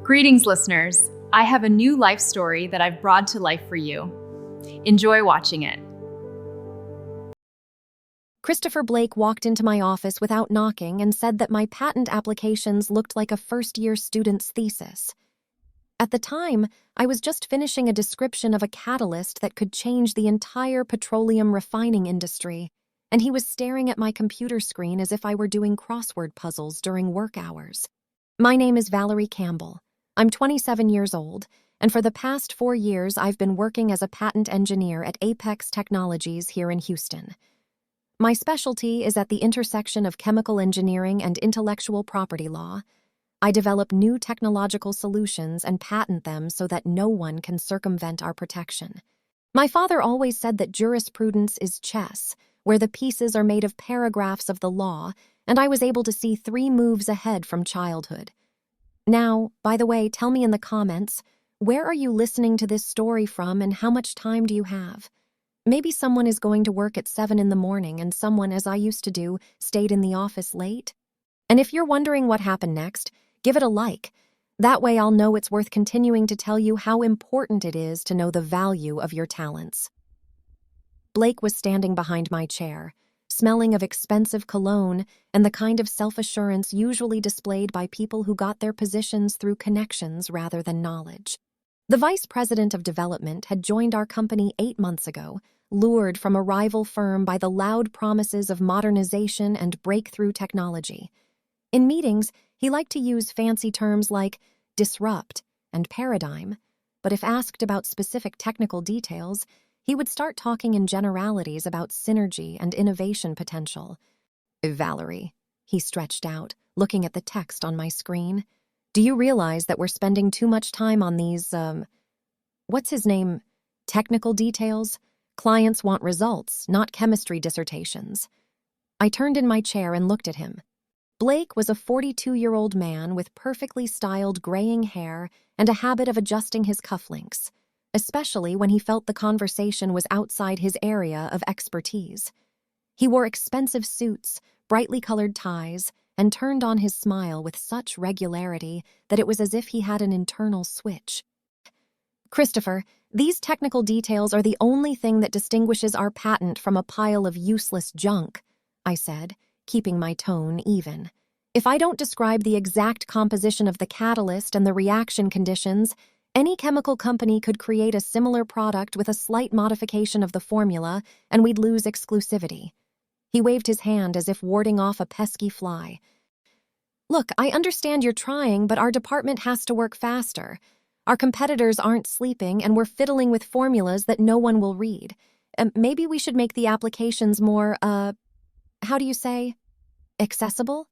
Greetings, listeners. I have a new life story that I've brought to life for you. Enjoy watching it. Christopher Blake walked into my office without knocking and said that my patent applications looked like a first-year student's thesis. At the time, I was just finishing a description of a catalyst that could change the entire petroleum refining industry, and he was staring at my computer screen as if I were doing crossword puzzles during work hours. My name is Valerie Campbell. I'm 27 years old, and for the past 4 years I've been working as a patent engineer at Apex Technologies here in Houston. My specialty is at the intersection of chemical engineering and intellectual property law. I develop new technological solutions and patent them so that no one can circumvent our protection. My father always said that jurisprudence is chess, where the pieces are made of paragraphs of the law, and I was able to see 3 moves ahead from childhood. Now, by the way, tell me in the comments, where are you listening to this story from and how much time do you have? Maybe someone is going to work at 7 in the morning and someone, as I used to do, stayed in the office late. And if you're wondering what happened next, give it a like. That way I'll know it's worth continuing to tell you how important it is to know the value of your talents. Blake was standing behind my chair, smelling of expensive cologne and the kind of self-assurance usually displayed by people who got their positions through connections rather than knowledge. The vice president of development had joined our company 8 months ago, lured from a rival firm by the loud promises of modernization and breakthrough technology. In meetings, he liked to use fancy terms like disrupt and paradigm, but if asked about specific technical details, he would start talking in generalities about synergy and innovation potential. Valerie, he stretched out, looking at the text on my screen. Do you realize that we're spending too much time on these, what's his name? Technical details? Clients want results, not chemistry dissertations. I turned in my chair and looked at him. Blake was a 42-year-old man with perfectly styled graying hair and a habit of adjusting his cufflinks, especially when he felt the conversation was outside his area of expertise. He wore expensive suits, brightly colored ties, and turned on his smile with such regularity that it was as if he had an internal switch. Christopher, these technical details are the only thing that distinguishes our patent from a pile of useless junk, I said, keeping my tone even. If I don't describe the exact composition of the catalyst and the reaction conditions, any chemical company could create a similar product with a slight modification of the formula, and we'd lose exclusivity. He waved his hand as if warding off a pesky fly. Look, I understand you're trying, but our department has to work faster. Our competitors aren't sleeping, and we're fiddling with formulas that no one will read. Maybe we should make the applications more, how do you say? Accessible?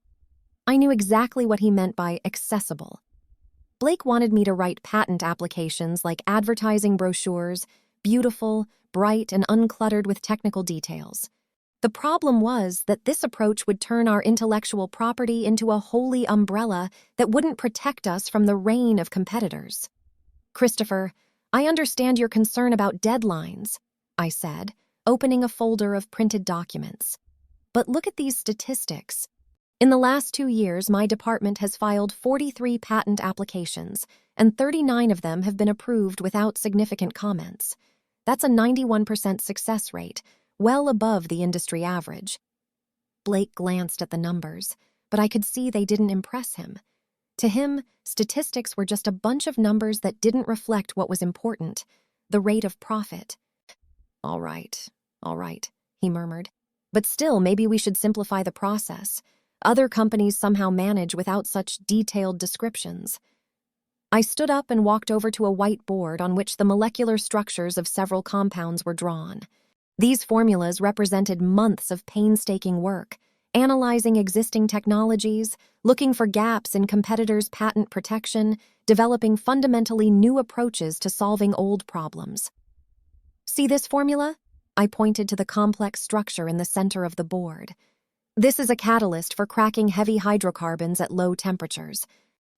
I knew exactly what he meant by accessible. Blake wanted me to write patent applications like advertising brochures, beautiful, bright, and uncluttered with technical details. The problem was that this approach would turn our intellectual property into a holy umbrella that wouldn't protect us from the rain of competitors. Christopher, I understand your concern about deadlines, I said, opening a folder of printed documents. But look at these statistics. In the last 2 years, my department has filed 43 patent applications, and 39 of them have been approved without significant comments. That's a 91% success rate, well above the industry average. Blake glanced at the numbers, but I could see they didn't impress him. To him, statistics were just a bunch of numbers that didn't reflect what was important, the rate of profit. All right, he murmured. But still, maybe we should simplify the process. Other companies somehow manage without such detailed descriptions. I stood up and walked over to a white board on which the molecular structures of several compounds were drawn. These formulas represented months of painstaking work, analyzing existing technologies, looking for gaps in competitors' patent protection, developing fundamentally new approaches to solving old problems. See this formula? I pointed to the complex structure in the center of the board. This is a catalyst for cracking heavy hydrocarbons at low temperatures.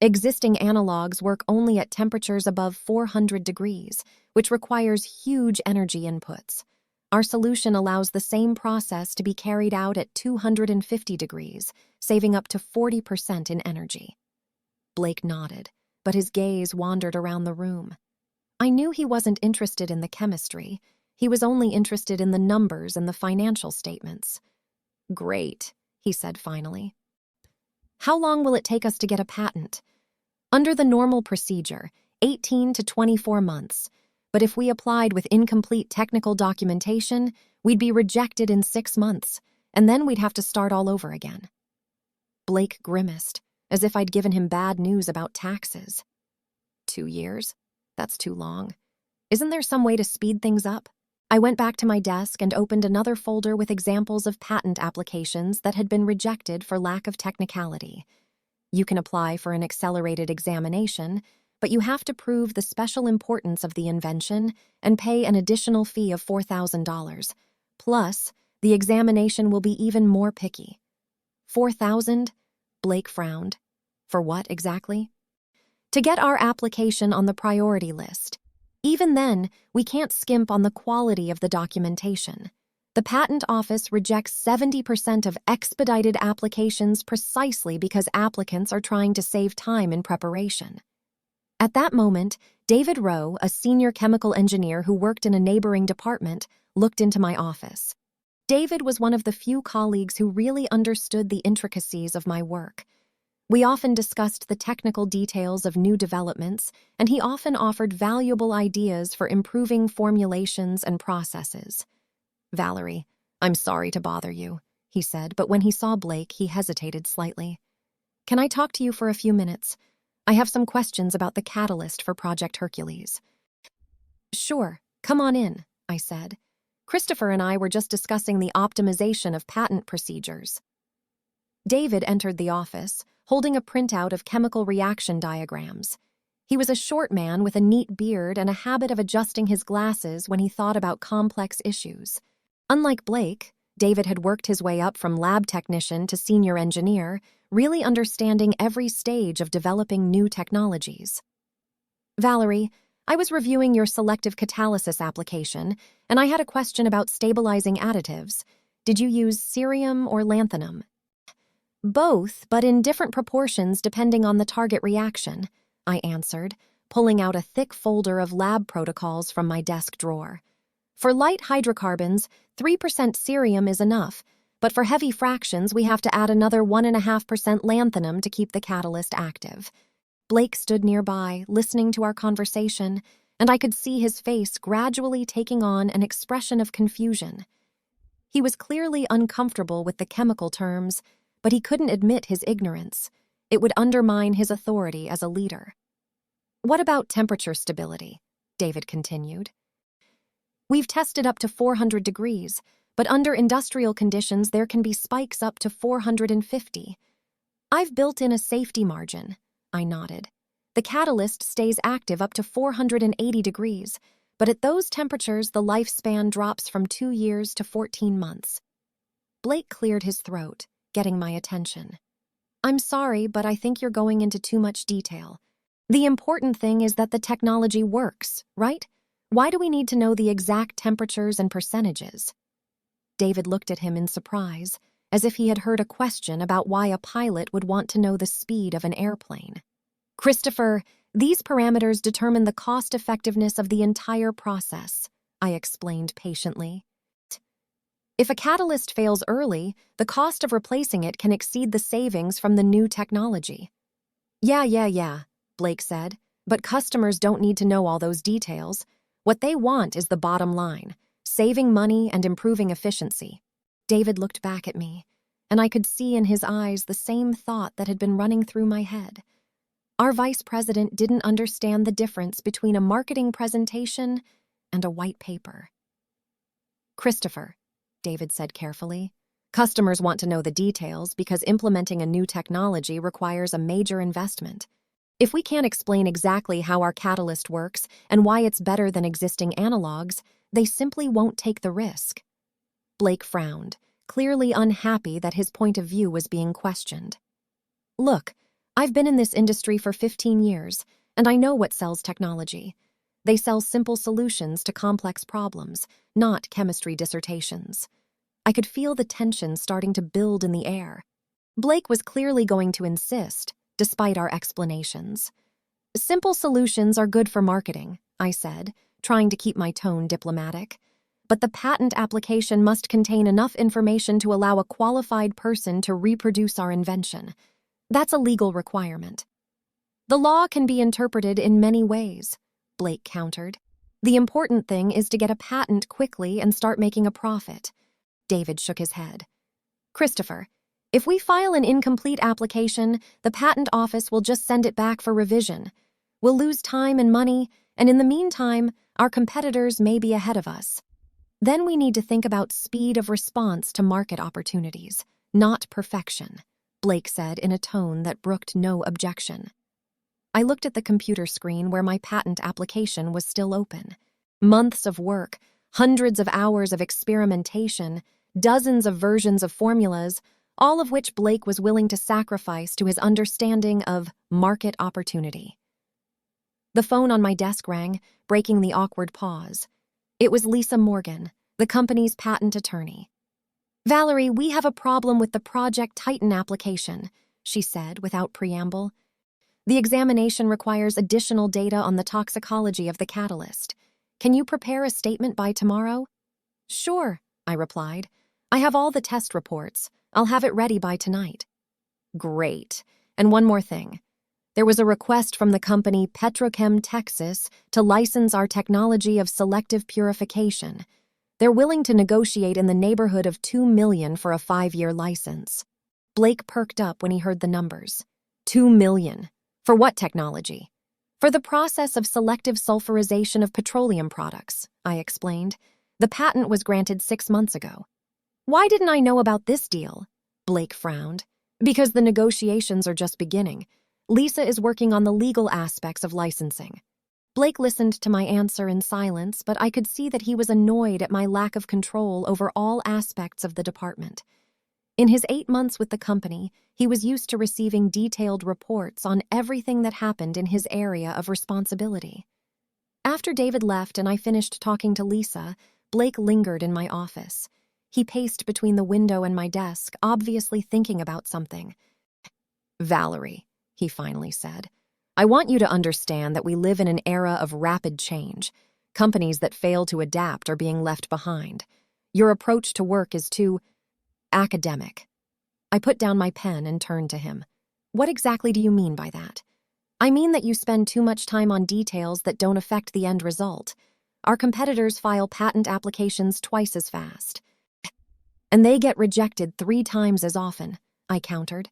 Existing analogs work only at temperatures above 400 degrees, which requires huge energy inputs. Our solution allows the same process to be carried out at 250 degrees, saving up to 40% in energy. Blake nodded. but his gaze wandered around the room. I knew he wasn't interested in the chemistry. He was only interested in the numbers and the financial statements. "Great," he said finally. "How long will it take us to get a patent?" "Under the normal procedure, 18 to 24 months. But if we applied with incomplete technical documentation, we'd be rejected in 6 months, and then we'd have to start all over again." Blake grimaced, as if I'd given him bad news about taxes. 2 years? That's too long. Isn't there some way to speed things up? I went back to my desk and opened another folder with examples of patent applications that had been rejected for lack of technicality. You can apply for an accelerated examination, but you have to prove the special importance of the invention and pay an additional fee of $4,000. Plus, the examination will be even more picky. $4,000? Blake frowned. For what exactly? To get our application on the priority list. Even then, we can't skimp on the quality of the documentation. The Patent Office rejects 70% of expedited applications precisely because applicants are trying to save time in preparation. At that moment, David Rowe, a senior chemical engineer who worked in a neighboring department, looked into my office. David was one of the few colleagues who really understood the intricacies of my work. We often discussed the technical details of new developments, and he often offered valuable ideas for improving formulations and processes. "Valerie, I'm sorry to bother you," he said, but when he saw Blake, he hesitated slightly. "Can I talk to you for a few minutes? I have some questions about the catalyst for Project Hercules." "Sure, come on in," I said. "Christopher and I were just discussing the optimization of patent procedures." David entered the office, holding a printout of chemical reaction diagrams. He was a short man with a neat beard and a habit of adjusting his glasses when he thought about complex issues. Unlike Blake, David had worked his way up from lab technician to senior engineer, really understanding every stage of developing new technologies. "Valerie, I was reviewing your selective catalysis application, and I had a question about stabilizing additives. Did you use cerium or lanthanum?" "Both, but in different proportions depending on the target reaction," I answered, pulling out a thick folder of lab protocols from my desk drawer. "For light hydrocarbons, 3% cerium is enough, but for heavy fractions we have to add another 1.5% lanthanum to keep the catalyst active." Blake stood nearby, listening to our conversation, and I could see his face gradually taking on an expression of confusion. He was clearly uncomfortable with the chemical terms, but he couldn't admit his ignorance. It would undermine his authority as a leader. "What about temperature stability?" David continued. "We've tested up to 400 degrees, but under industrial conditions there can be spikes up to 450. I've built in a safety margin." I nodded. "The catalyst stays active up to 480 degrees, but at those temperatures the lifespan drops from 2 years to 14 months. Blake cleared his throat, getting my attention. "I'm sorry, but I think you're going into too much detail. The important thing is that the technology works, right? Why do we need to know the exact temperatures and percentages?" David looked at him in surprise, as if he had heard a question about why a pilot would want to know the speed of an airplane. "Christopher, these parameters determine the cost-effectiveness of the entire process," I explained patiently. "If a catalyst fails early, the cost of replacing it can exceed the savings from the new technology." Yeah, Blake said, "but customers don't need to know all those details. What they want is the bottom line, saving money and improving efficiency." David looked back at me, and I could see in his eyes the same thought that had been running through my head. Our vice president didn't understand the difference between a marketing presentation and a white paper. "Christopher," David said carefully, "customers want to know the details because implementing a new technology requires a major investment. If we can't explain exactly how our catalyst works and why it's better than existing analogs, they simply won't take the risk." Blake frowned, clearly unhappy that his point of view was being questioned. "Look, I've been in this industry for 15 years, and I know what sells technology. They sell simple solutions to complex problems, not chemistry dissertations." I could feel the tension starting to build in the air. Blake was clearly going to insist, despite our explanations. Simple solutions are good for marketing, I said, trying to keep my tone diplomatic. But the patent application must contain enough information to allow a qualified person to reproduce our invention. That's a legal requirement. The law can be interpreted in many ways, Blake countered. The important thing is to get a patent quickly and start making a profit. David shook his head. Christopher, if we file an incomplete application, the patent office will just send it back for revision. We'll lose time and money, and in the meantime, our competitors may be ahead of us. Then we need to think about speed of response to market opportunities, not perfection, Blake said in a tone that brooked no objection. I looked at the computer screen where my patent application was still open. Months of work, hundreds of hours of experimentation, dozens of versions of formulas, all of which Blake was willing to sacrifice to his understanding of market opportunity. The phone on my desk rang, breaking the awkward pause. It was Lisa Morgan, the company's patent attorney. Valerie, we have a problem with the Project Titan application, she said without preamble. The examination requires additional data on the toxicology of the catalyst. Can you prepare a statement by tomorrow? Sure, I replied. I have all the test reports. I'll have it ready by tonight. Great. And one more thing. There was a request from the company Petrochem Texas to license our technology of selective purification. They're willing to negotiate in the neighborhood of $2 million for a 5-year license. Blake perked up when he heard the numbers. $2 million. For what technology? For the process of selective sulfurization of petroleum products, I explained. The patent was granted 6 months ago. Why didn't I know about this deal? Blake frowned. Because the negotiations are just beginning. Lisa is working on the legal aspects of licensing. Blake listened to my answer in silence, but I could see that he was annoyed at my lack of control over all aspects of the department. In his 8 months with the company, he was used to receiving detailed reports on everything that happened in his area of responsibility. After David left and I finished talking to Lisa, Blake lingered in my office. He paced between the window and my desk, obviously thinking about something. Valerie, he finally said, I want you to understand that we live in an era of rapid change. Companies that fail to adapt are being left behind. Your approach to work is too academic. I put down my pen and turned to him. What exactly do you mean by that? I mean that you spend too much time on details that don't affect the end result. Our competitors file patent applications twice as fast. And they get rejected 3 times as often, I countered.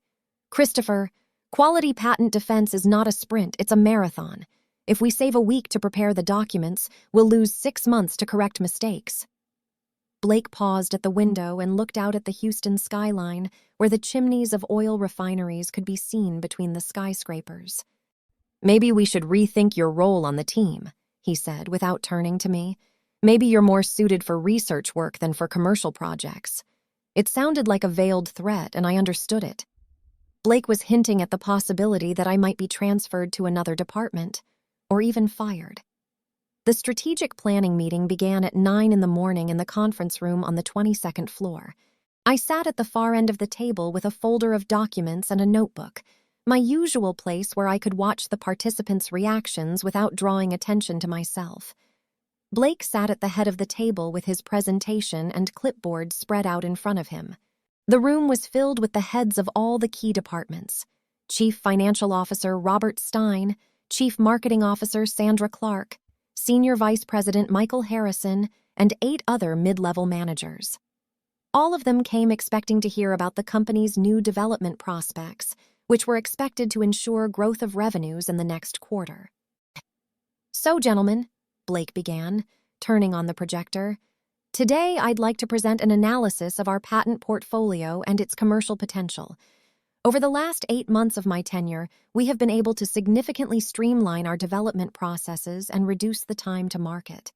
Christopher, quality patent defense is not a sprint, it's a marathon. If we save a week to prepare the documents, we'll lose 6 months to correct mistakes. Blake paused at the window and looked out at the Houston skyline, where the chimneys of oil refineries could be seen between the skyscrapers. Maybe we should rethink your role on the team, he said without turning to me. Maybe you're more suited for research work than for commercial projects. It sounded like a veiled threat, and I understood it. Blake was hinting at the possibility that I might be transferred to another department, or even fired. The strategic planning meeting began at 9 in the morning in the conference room on the 22nd floor. I sat at the far end of the table with a folder of documents and a notebook, my usual place where I could watch the participants' reactions without drawing attention to myself. Blake sat at the head of the table with his presentation and clipboard spread out in front of him. The room was filled with the heads of all the key departments. Chief Financial Officer Robert Stein, Chief Marketing Officer Sandra Clark, Senior Vice President Michael Harrison, and 8 other mid-level managers. All of them came expecting to hear about the company's new development prospects, which were expected to ensure growth of revenues in the next quarter. So, gentlemen, Blake began, turning on the projector, today I'd like to present an analysis of our patent portfolio and its commercial potential. Over the last 8 months of my tenure, we have been able to significantly streamline our development processes and reduce the time to market.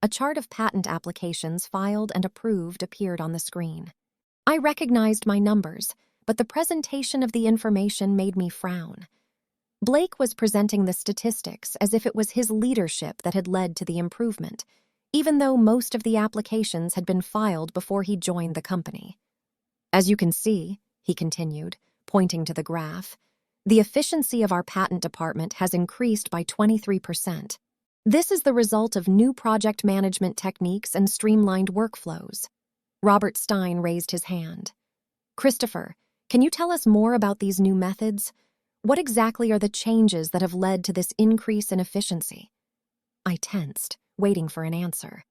A chart of patent applications filed and approved appeared on the screen. I recognized my numbers, but the presentation of the information made me frown. Blake was presenting the statistics as if it was his leadership that had led to the improvement, even though most of the applications had been filed before he joined the company. As you can see, he continued, pointing to the graph, The efficiency of our patent department has increased by 23%. This is the result of new project management techniques and streamlined workflows. Robert Stein raised his hand. Christopher, can you tell us more about these new methods? What exactly are the changes that have led to this increase in efficiency? I tensed, waiting for an answer.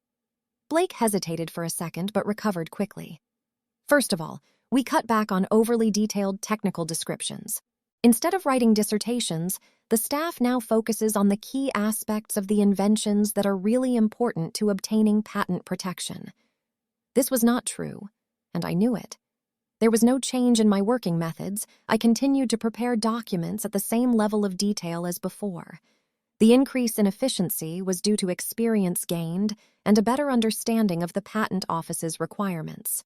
Blake hesitated for a second but recovered quickly. First of all, we cut back on overly detailed technical descriptions. Instead of writing dissertations, the staff now focuses on the key aspects of the inventions that are really important to obtaining patent protection. This was not true, and I knew it. There was no change in my working methods. I continued to prepare documents at the same level of detail as before. The increase in efficiency was due to experience gained and a better understanding of the patent office's requirements.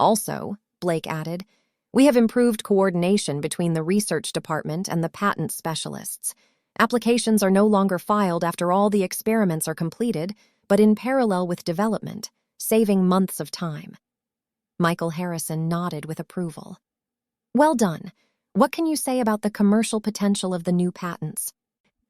Also, Blake added, we have improved coordination between the research department and the patent specialists. Applications are no longer filed after all the experiments are completed, but in parallel with development, saving months of time. Michael Harrison nodded with approval. Well done. What can you say about the commercial potential of the new patents?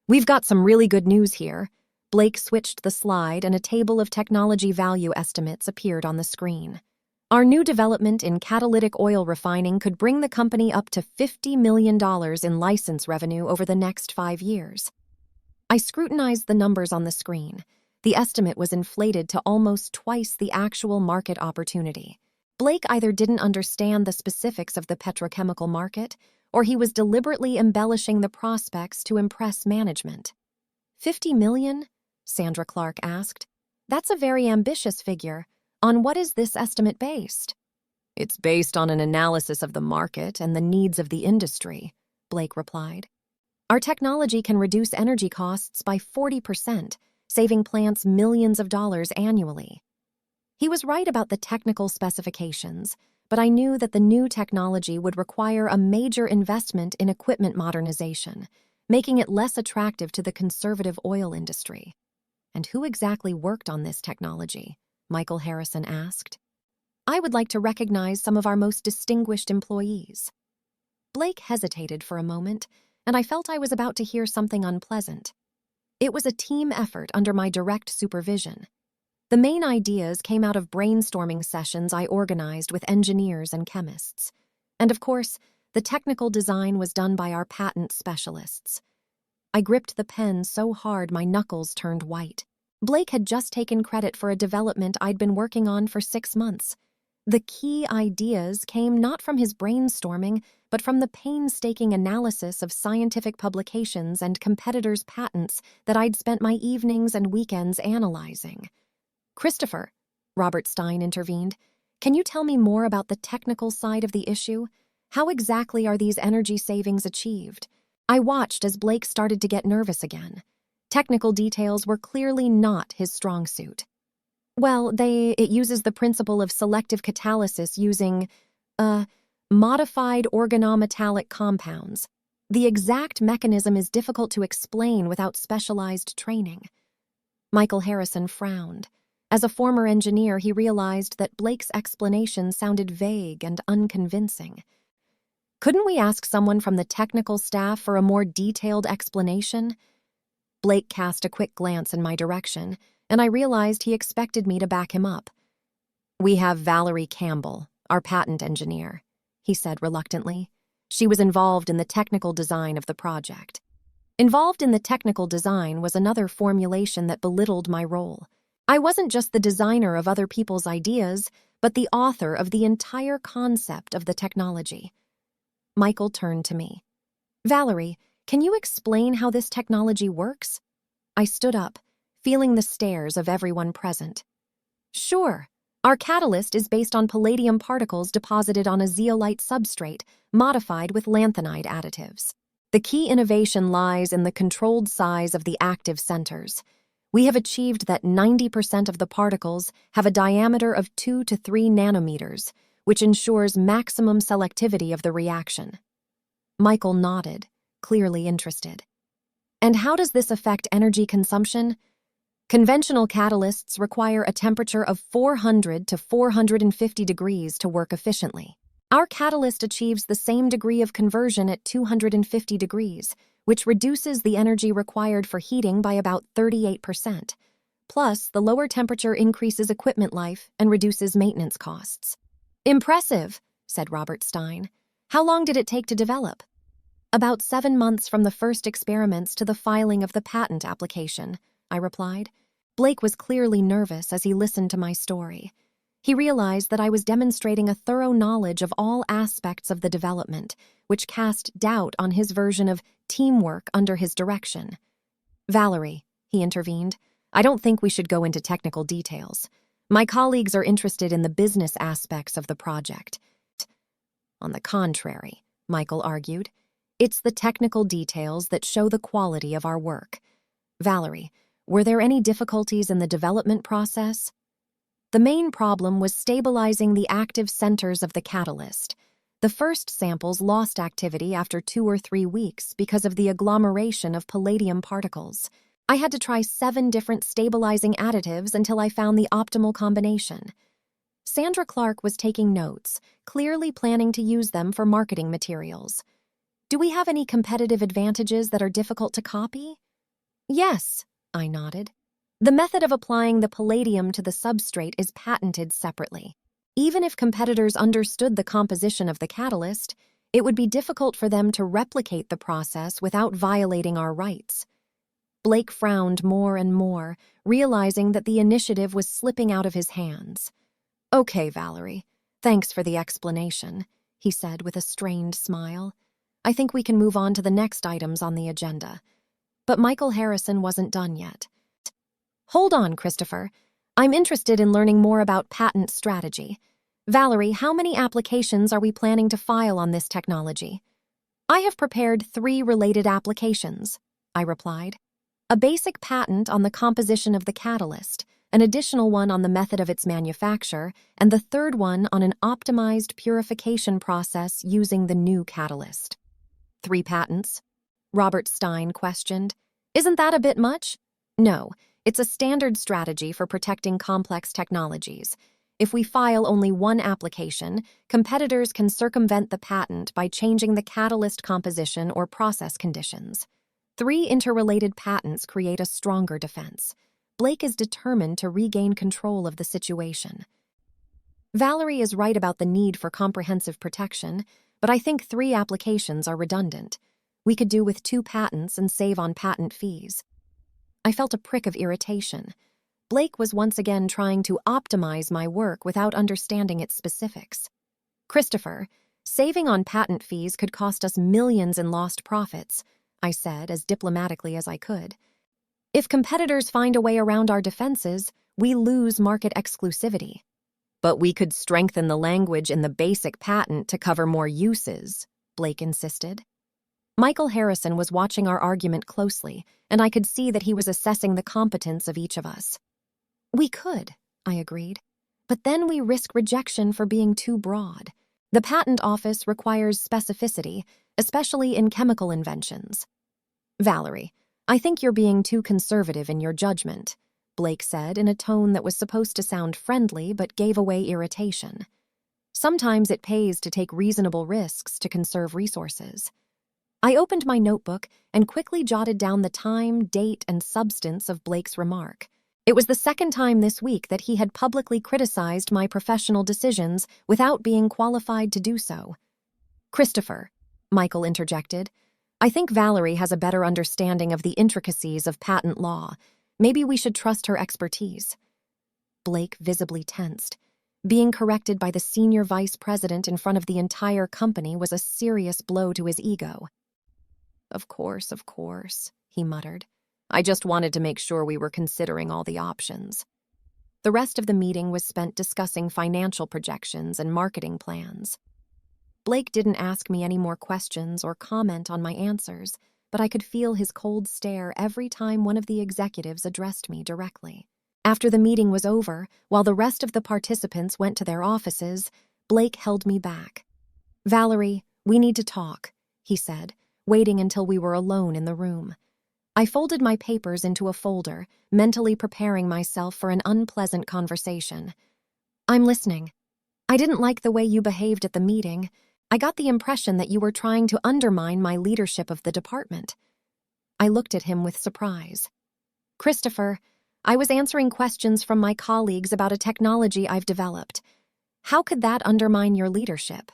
We've got some really good news here. Blake switched the slide and a table of technology value estimates appeared on the screen. Our new development in catalytic oil refining could bring the company up to $50 million in license revenue over the next 5 years. I scrutinized the numbers on the screen. The estimate was inflated to almost twice the actual market opportunity. Blake either didn't understand the specifics of the petrochemical market, or he was deliberately embellishing the prospects to impress management. 50 million? Sandra Clark asked. That's a very ambitious figure. On what is this estimate based? It's based on an analysis of the market and the needs of the industry, Blake replied. Our technology can reduce energy costs by 40%, saving plants millions of dollars annually. He was right about the technical specifications, but I knew that the new technology would require a major investment in equipment modernization, making it less attractive to the conservative oil industry. And who exactly worked on this technology? Michael Harrison asked. I would like to recognize some of our most distinguished employees. Blake hesitated for a moment, and I felt I was about to hear something unpleasant. It was a team effort under my direct supervision. The main ideas came out of brainstorming sessions I organized with engineers and chemists. And of course, the technical design was done by our patent specialists. I gripped the pen so hard my knuckles turned white. Blake had just taken credit for a development I'd been working on for 6 months. The key ideas came not from his brainstorming, but from the painstaking analysis of scientific publications and competitors' patents that I'd spent my evenings and weekends analyzing. Christopher, Robert Stein intervened, can you tell me more about the technical side of the issue? How exactly are these energy savings achieved? I watched as Blake started to get nervous again. Technical details were clearly not his strong suit. Well, it uses the principle of selective catalysis using, modified organometallic compounds. The exact mechanism is difficult to explain without specialized training. Michael Harrison frowned. As a former engineer, he realized that Blake's explanation sounded vague and unconvincing. Couldn't we ask someone from the technical staff for a more detailed explanation? Blake cast a quick glance in my direction, and I realized he expected me to back him up. We have Valerie Campbell, our patent engineer, he said reluctantly. She was involved in the technical design of the project. Involved in the technical design was another formulation that belittled my role. I wasn't just the designer of other people's ideas, but the author of the entire concept of the technology. Michael turned to me. Valerie, can you explain how this technology works? I stood up, feeling the stares of everyone present. Sure. Our catalyst is based on palladium particles deposited on a zeolite substrate, modified with lanthanide additives. The key innovation lies in the controlled size of the active centers. We have achieved that 90% of the particles have a diameter of 2 to 3 nanometers, which ensures maximum selectivity of the reaction. Michael nodded, clearly interested. And how does this affect energy consumption? Conventional catalysts require a temperature of 400 to 450 degrees to work efficiently. Our catalyst achieves the same degree of conversion at 250 degrees, which reduces the energy required for heating by about 38%. Plus, the lower temperature increases equipment life and reduces maintenance costs. Impressive, said Robert Stein. How long did it take to develop? About 7 months from the first experiments to the filing of the patent application, I replied. Blake was clearly nervous as he listened to my story. He realized that I was demonstrating a thorough knowledge of all aspects of the development, which cast doubt on his version of teamwork under his direction. Valerie, he intervened, I don't think we should go into technical details. My colleagues are interested in the business aspects of the project. On the contrary, Michael argued, it's the technical details that show the quality of our work. Valerie, were there any difficulties in the development process? The main problem was stabilizing the active centers of the catalyst. The first samples lost activity after 2 or 3 weeks because of the agglomeration of palladium particles. I had to try 7 different stabilizing additives until I found the optimal combination. Sandra Clark was taking notes, clearly planning to use them for marketing materials. Do we have any competitive advantages that are difficult to copy? Yes, I nodded. The method of applying the palladium to the substrate is patented separately. Even if competitors understood the composition of the catalyst, it would be difficult for them to replicate the process without violating our rights. Blake frowned more and more, realizing that the initiative was slipping out of his hands. Okay, Valerie, thanks for the explanation, he said with a strained smile. I think we can move on to the next items on the agenda. But Michael Harrison wasn't done yet. Hold on, Christopher. I'm interested in learning more about patent strategy. Valerie, how many applications are we planning to file on this technology? I have prepared 3 related applications, I replied. A basic patent on the composition of the catalyst, an additional one on the method of its manufacture, and the third one on an optimized purification process using the new catalyst. 3 patents? Robert Stein questioned. Isn't that a bit much? No, it's a standard strategy for protecting complex technologies. If we file only 1 application, competitors can circumvent the patent by changing the catalyst composition or process conditions. 3 interrelated patents create a stronger defense. Blake is determined to regain control of the situation. Valerie is right about the need for comprehensive protection, but I think 3 applications are redundant. We could do with 2 patents and save on patent fees. I felt a prick of irritation. Blake was once again trying to optimize my work without understanding its specifics. Christopher, saving on patent fees could cost us millions in lost profits, I said as diplomatically as I could. If competitors find a way around our defenses, we lose market exclusivity. But we could strengthen the language in the basic patent to cover more uses, Blake insisted. Michael Harrison was watching our argument closely, and I could see that he was assessing the competence of each of us. We could, I agreed. But then we risk rejection for being too broad. The patent office requires specificity, especially in chemical inventions. Valerie, I think you're being too conservative in your judgment, Blake said in a tone that was supposed to sound friendly but gave away irritation. Sometimes it pays to take reasonable risks to conserve resources. I opened my notebook and quickly jotted down the time, date, and substance of Blake's remark. It was the second time this week that he had publicly criticized my professional decisions without being qualified to do so. Christopher, Michael interjected, I think Valerie has a better understanding of the intricacies of patent law. Maybe we should trust her expertise. Blake visibly tensed. Being corrected by the senior vice president in front of the entire company was a serious blow to his ego. Of course, he muttered. I just wanted to make sure we were considering all the options. The rest of the meeting was spent discussing financial projections and marketing plans. Blake didn't ask me any more questions or comment on my answers, but I could feel his cold stare every time one of the executives addressed me directly. After the meeting was over, while the rest of the participants went to their offices, Blake held me back. Valerie, we need to talk, he said, waiting until we were alone in the room. I folded my papers into a folder, mentally preparing myself for an unpleasant conversation. I'm listening. I didn't like the way you behaved at the meeting. I got the impression that you were trying to undermine my leadership of the department. I looked at him with surprise. Christopher, I was answering questions from my colleagues about a technology I've developed. How could that undermine your leadership?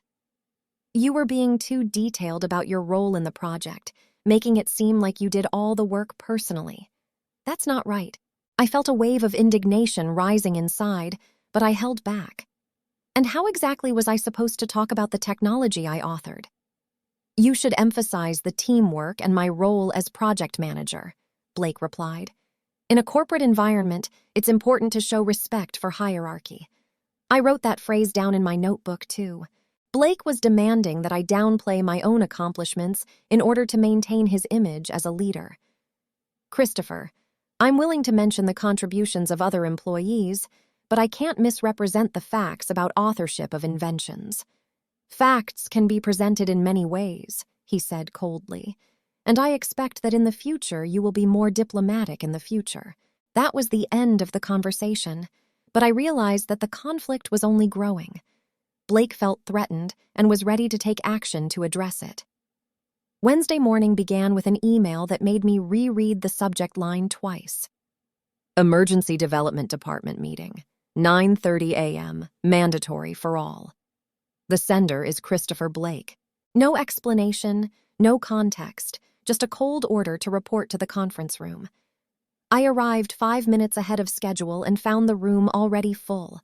You were being too detailed about your role in the project, making it seem like you did all the work personally. That's not right. I felt a wave of indignation rising inside, but I held back. And how exactly was I supposed to talk about the technology I authored? You should emphasize the teamwork and my role as project manager, Blake replied. In a corporate environment, it's important to show respect for hierarchy. I wrote that phrase down in my notebook, too. Blake was demanding that I downplay my own accomplishments in order to maintain his image as a leader. Christopher, I'm willing to mention the contributions of other employees, but I can't misrepresent the facts about authorship of inventions. Facts can be presented in many ways, he said coldly, and I expect that in the future you will be more diplomatic in the future. That was the end of the conversation, but I realized that the conflict was only growing. Blake felt threatened and was ready to take action to address it. Wednesday morning began with an email that made me reread the subject line twice. Emergency Development Department meeting, 9:30 a.m., mandatory for all. The sender is Christopher Blake. No explanation, no context, just a cold order to report to the conference room. I arrived 5 minutes ahead of schedule and found the room already full.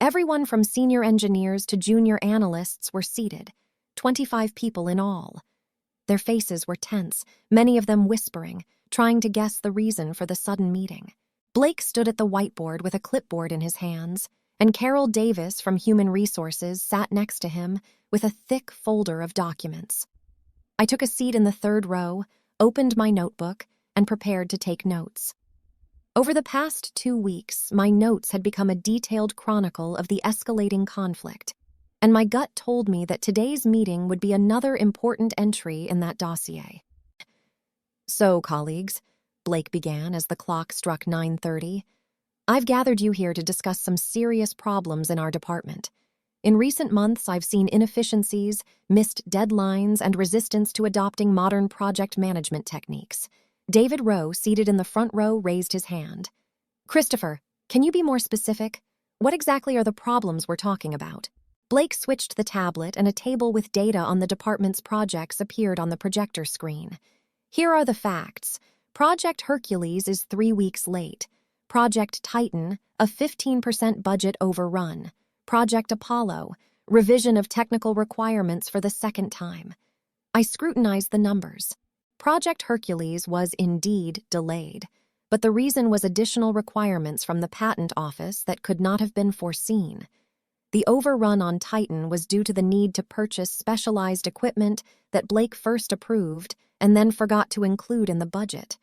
Everyone from senior engineers to junior analysts were seated, 25 people in all. Their faces were tense, many of them whispering, trying to guess the reason for the sudden meeting. Blake stood at the whiteboard with a clipboard in his hands, and Carol Davis from Human Resources sat next to him with a thick folder of documents. I took a seat in the third row, opened my notebook, and prepared to take notes. Over the past 2 weeks, my notes had become a detailed chronicle of the escalating conflict, and my gut told me that today's meeting would be another important entry in that dossier. So, colleagues, Blake began as the clock struck 9:30, I've gathered you here to discuss some serious problems in our department. In recent months, I've seen inefficiencies, missed deadlines, and resistance to adopting modern project management techniques. David Rowe, seated in the front row, raised his hand. Christopher, can you be more specific? What exactly are the problems we're talking about? Blake switched the tablet, and a table with data on the department's projects appeared on the projector screen. Here are the facts. Project Hercules is 3 weeks late. Project Titan, a 15% budget overrun. Project Apollo, revision of technical requirements for the second time. I scrutinized the numbers. Project Hercules was indeed delayed, but the reason was additional requirements from the patent office that could not have been foreseen. The overrun on Titan was due to the need to purchase specialized equipment that Blake first approved and then forgot to include in the budget.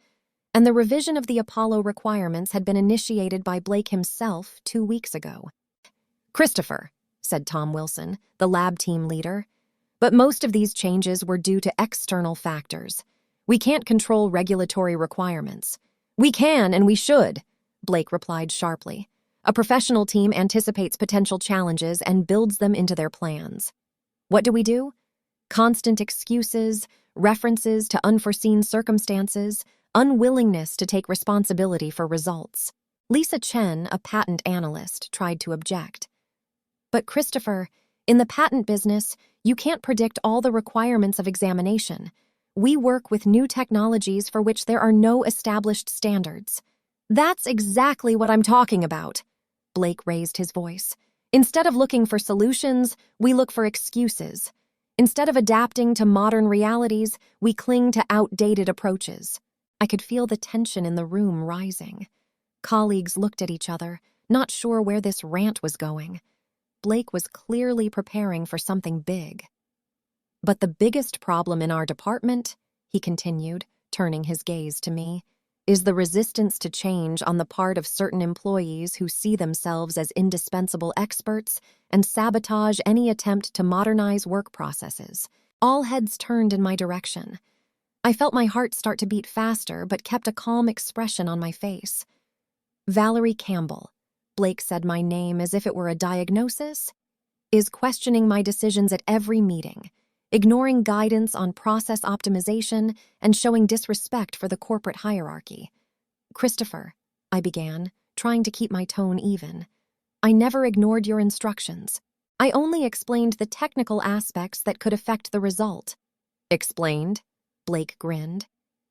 And the revision of the Apollo requirements had been initiated by Blake himself 2 weeks ago. Christopher, said Tom Wilson, the lab team leader, but most of these changes were due to external factors. We can't control regulatory requirements. We can and we should, Blake replied sharply. A professional team anticipates potential challenges and builds them into their plans. What do? Constant excuses, references to unforeseen circumstances, unwillingness to take responsibility for results. Lisa Chen, a patent analyst, tried to object. But Christopher, in the patent business, you can't predict all the requirements of examination. We work with new technologies for which there are no established standards. That's exactly what I'm talking about. Blake raised his voice. Instead of looking for solutions, we look for excuses. Instead of adapting to modern realities, we cling to outdated approaches. I could feel the tension in the room rising. Colleagues looked at each other, not sure where this rant was going. Blake was clearly preparing for something big. But the biggest problem in our department, he continued, turning his gaze to me, is the resistance to change on the part of certain employees who see themselves as indispensable experts and sabotage any attempt to modernize work processes. All heads turned in my direction. I felt my heart start to beat faster, but kept a calm expression on my face. Valerie Campbell. Blake said my name as if it were a diagnosis. is questioning my decisions at every meeting, ignoring guidance on process optimization, and showing disrespect for the corporate hierarchy. Christopher, I began, trying to keep my tone even. I never ignored your instructions. I only explained the technical aspects that could affect the result. Explained? Blake grinned.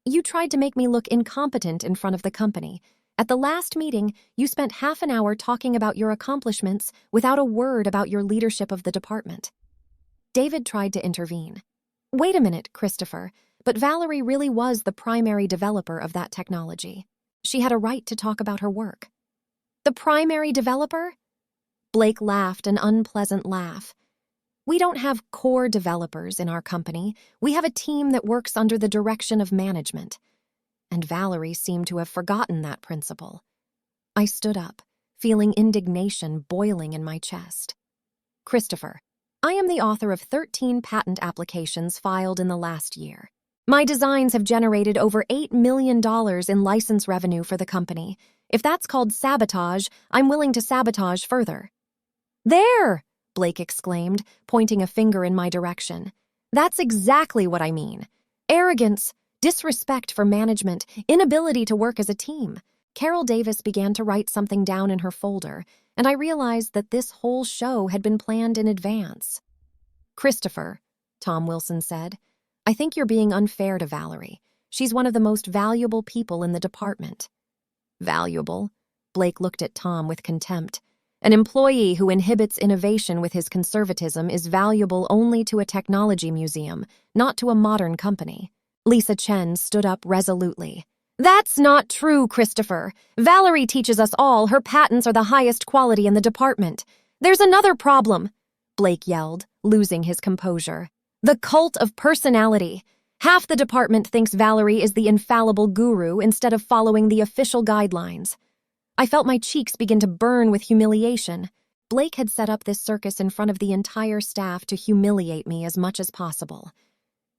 You tried to make me look incompetent in front of the company. At the last meeting, you spent half an hour talking about your accomplishments without a word about your leadership of the department. David tried to intervene. Wait a minute, Christopher, but Valerie really was the primary developer of that technology. She had a right to talk about her work. The primary developer? Blake laughed an unpleasant laugh. We don't have core developers in our company. We have a team that works under the direction of management. And Valerie seemed to have forgotten that principle. I stood up, feeling indignation boiling in my chest. Christopher, I am the author of 13 patent applications filed in the last year. My designs have generated over $8 million in license revenue for the company. If that's called sabotage, I'm willing to sabotage further. There! Blake exclaimed, pointing a finger in my direction. That's exactly what I mean. Arrogance, disrespect for management, inability to work as a team. Carol Davis began to write something down in her folder, and I realized that this whole show had been planned in advance. Christopher, Tom Wilson said, I think you're being unfair to Valerie. She's one of the most valuable people in the department. Valuable? Blake looked at Tom with contempt. An employee who inhibits innovation with his conservatism is valuable only to a technology museum, not to a modern company. Lisa Chen stood up resolutely. That's not true, Christopher. Valerie teaches us all her patents are the highest quality in the department. There's another problem, Blake yelled, losing his composure. The cult of personality. Half the department thinks Valerie is the infallible guru instead of following the official guidelines. I felt my cheeks begin to burn with humiliation. Blake had set up this circus in front of the entire staff to humiliate me as much as possible.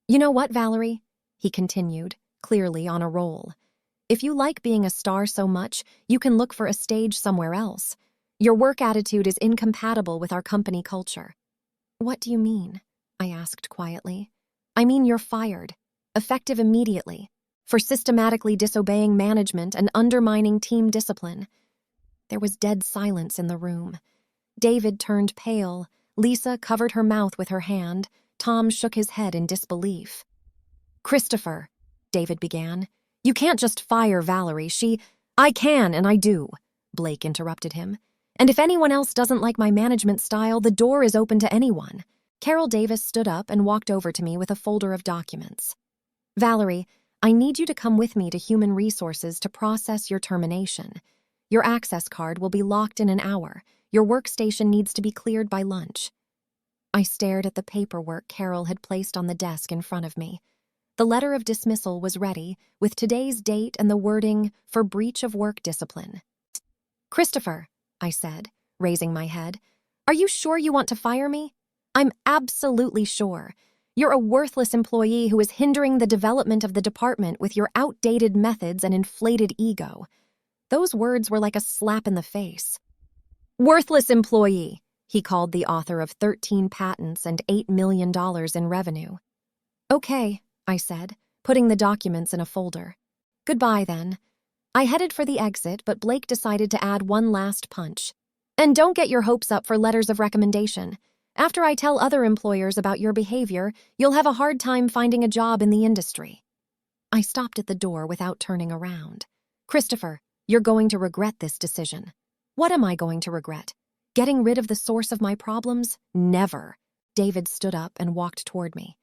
You know what, Valerie? He continued, clearly on a roll. If you like being a star so much, you can look for a stage somewhere else. Your work attitude is incompatible with our company culture. What do you mean? I asked quietly. I mean you're fired, effective immediately, for systematically disobeying management and undermining team discipline. There was dead silence in the room. David turned pale. Lisa covered her mouth with her hand. Tom shook his head in disbelief. Christopher, David began, you can't just fire Valerie. I can and I do, Blake interrupted him. And if anyone else doesn't like my management style, the door is open to anyone. Carol Davis stood up and walked over to me with a folder of documents. Valerie, I need you to come with me to Human Resources to process your termination. Your access card will be locked in an hour. Your workstation needs to be cleared by lunch. I stared at the paperwork Carol had placed on the desk in front of me. The letter of dismissal was ready, with today's date and the wording, for breach of work discipline. Christopher, I said, raising my head, are you sure you want to fire me? I'm absolutely sure. You're a worthless employee who is hindering the development of the department with your outdated methods and inflated ego. Those words were like a slap in the face. Worthless employee, he called the author of 13 patents and $8 million in revenue. Okay, I said, putting the documents in a folder. Goodbye, then. I headed for the exit, but Blake decided to add one last punch. And don't get your hopes up for letters of recommendation. After I tell other employers about your behavior, you'll have a hard time finding a job in the industry. I stopped at the door without turning around. Christopher, you're going to regret this decision. What am I going to regret? Getting rid of the source of my problems? Never. David stood up and walked toward me.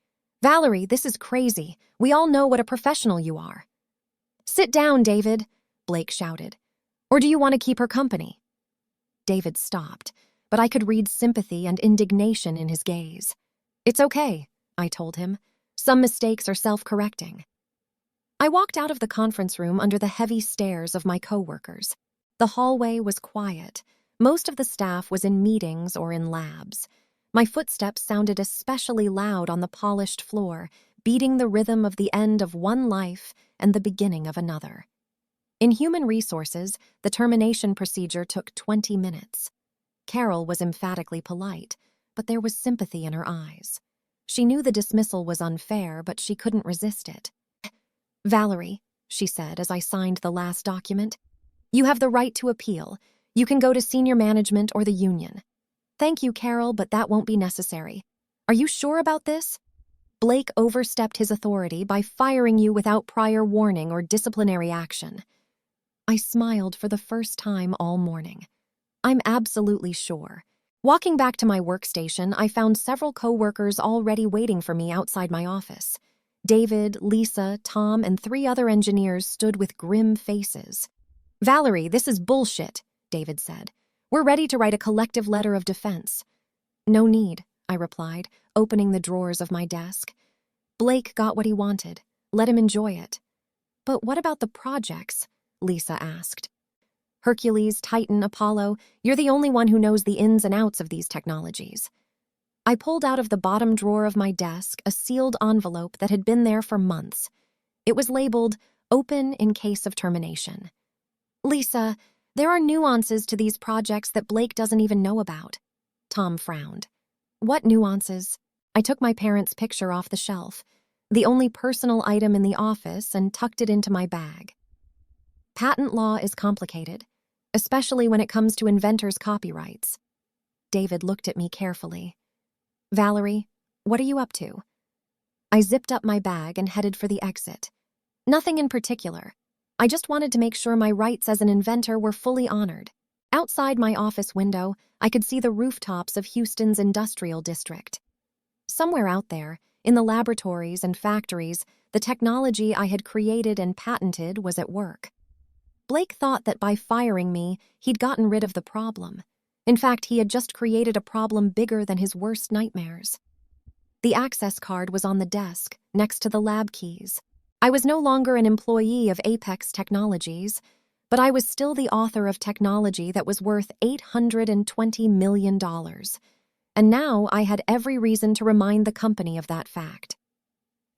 Valerie, this is crazy. We all know what a professional you are. Sit down, David, Blake shouted. Or do you want to keep her company? David stopped, but I could read sympathy and indignation in his gaze. It's okay, I told him. Some mistakes are self-correcting. I walked out of the conference room under the heavy stares of my coworkers. The hallway was quiet. Most of the staff was in meetings or in labs. My footsteps sounded especially loud on the polished floor, beating the rhythm of the end of one life and the beginning of another. In Human Resources, the termination procedure took 20 minutes. Carol was emphatically polite, but there was sympathy in her eyes. She knew the dismissal was unfair, but she couldn't resist it. "Valerie," she said as I signed the last document, "you have the right to appeal. You can go to senior management or the union." "Thank you, Carol, but that won't be necessary." "Are you sure about this?" "Blake overstepped his authority by firing you without prior warning or disciplinary action." I smiled for the first time all morning. "I'm absolutely sure." Walking back to my workstation, I found several coworkers already waiting for me outside my office. David, Lisa, Tom, and 3 other engineers stood with grim faces. "Valerie, this is bullshit," David said. "We're ready to write a collective letter of defense." "No need," I replied, opening the drawers of my desk. "Blake got what he wanted. Let him enjoy it." "But what about the projects?" Lisa asked. "Hercules, Titan, Apollo, you're the only one who knows the ins and outs of these technologies." I pulled out of the bottom drawer of my desk a sealed envelope that had been there for months. It was labeled, "Open in case of termination." "Lisa, there are nuances to these projects that Blake doesn't even know about." Tom frowned. "What nuances?" I took my parents' picture off the shelf, the only personal item in the office, and tucked it into my bag. "Patent law is complicated, especially when it comes to inventors' copyrights." David looked at me carefully. "Valerie, what are you up to?" I zipped up my bag and headed for the exit. "Nothing in particular. I just wanted to make sure my rights as an inventor were fully honored." Outside my office window, I could see the rooftops of Houston's industrial district. Somewhere out there, in the laboratories and factories, the technology I had created and patented was at work. Blake thought that by firing me, he'd gotten rid of the problem. In fact, he had just created a problem bigger than his worst nightmares. The access card was on the desk, next to the lab keys. I was no longer an employee of Apex Technologies, but I was still the author of technology that was worth $820 million. And now I had every reason to remind the company of that fact.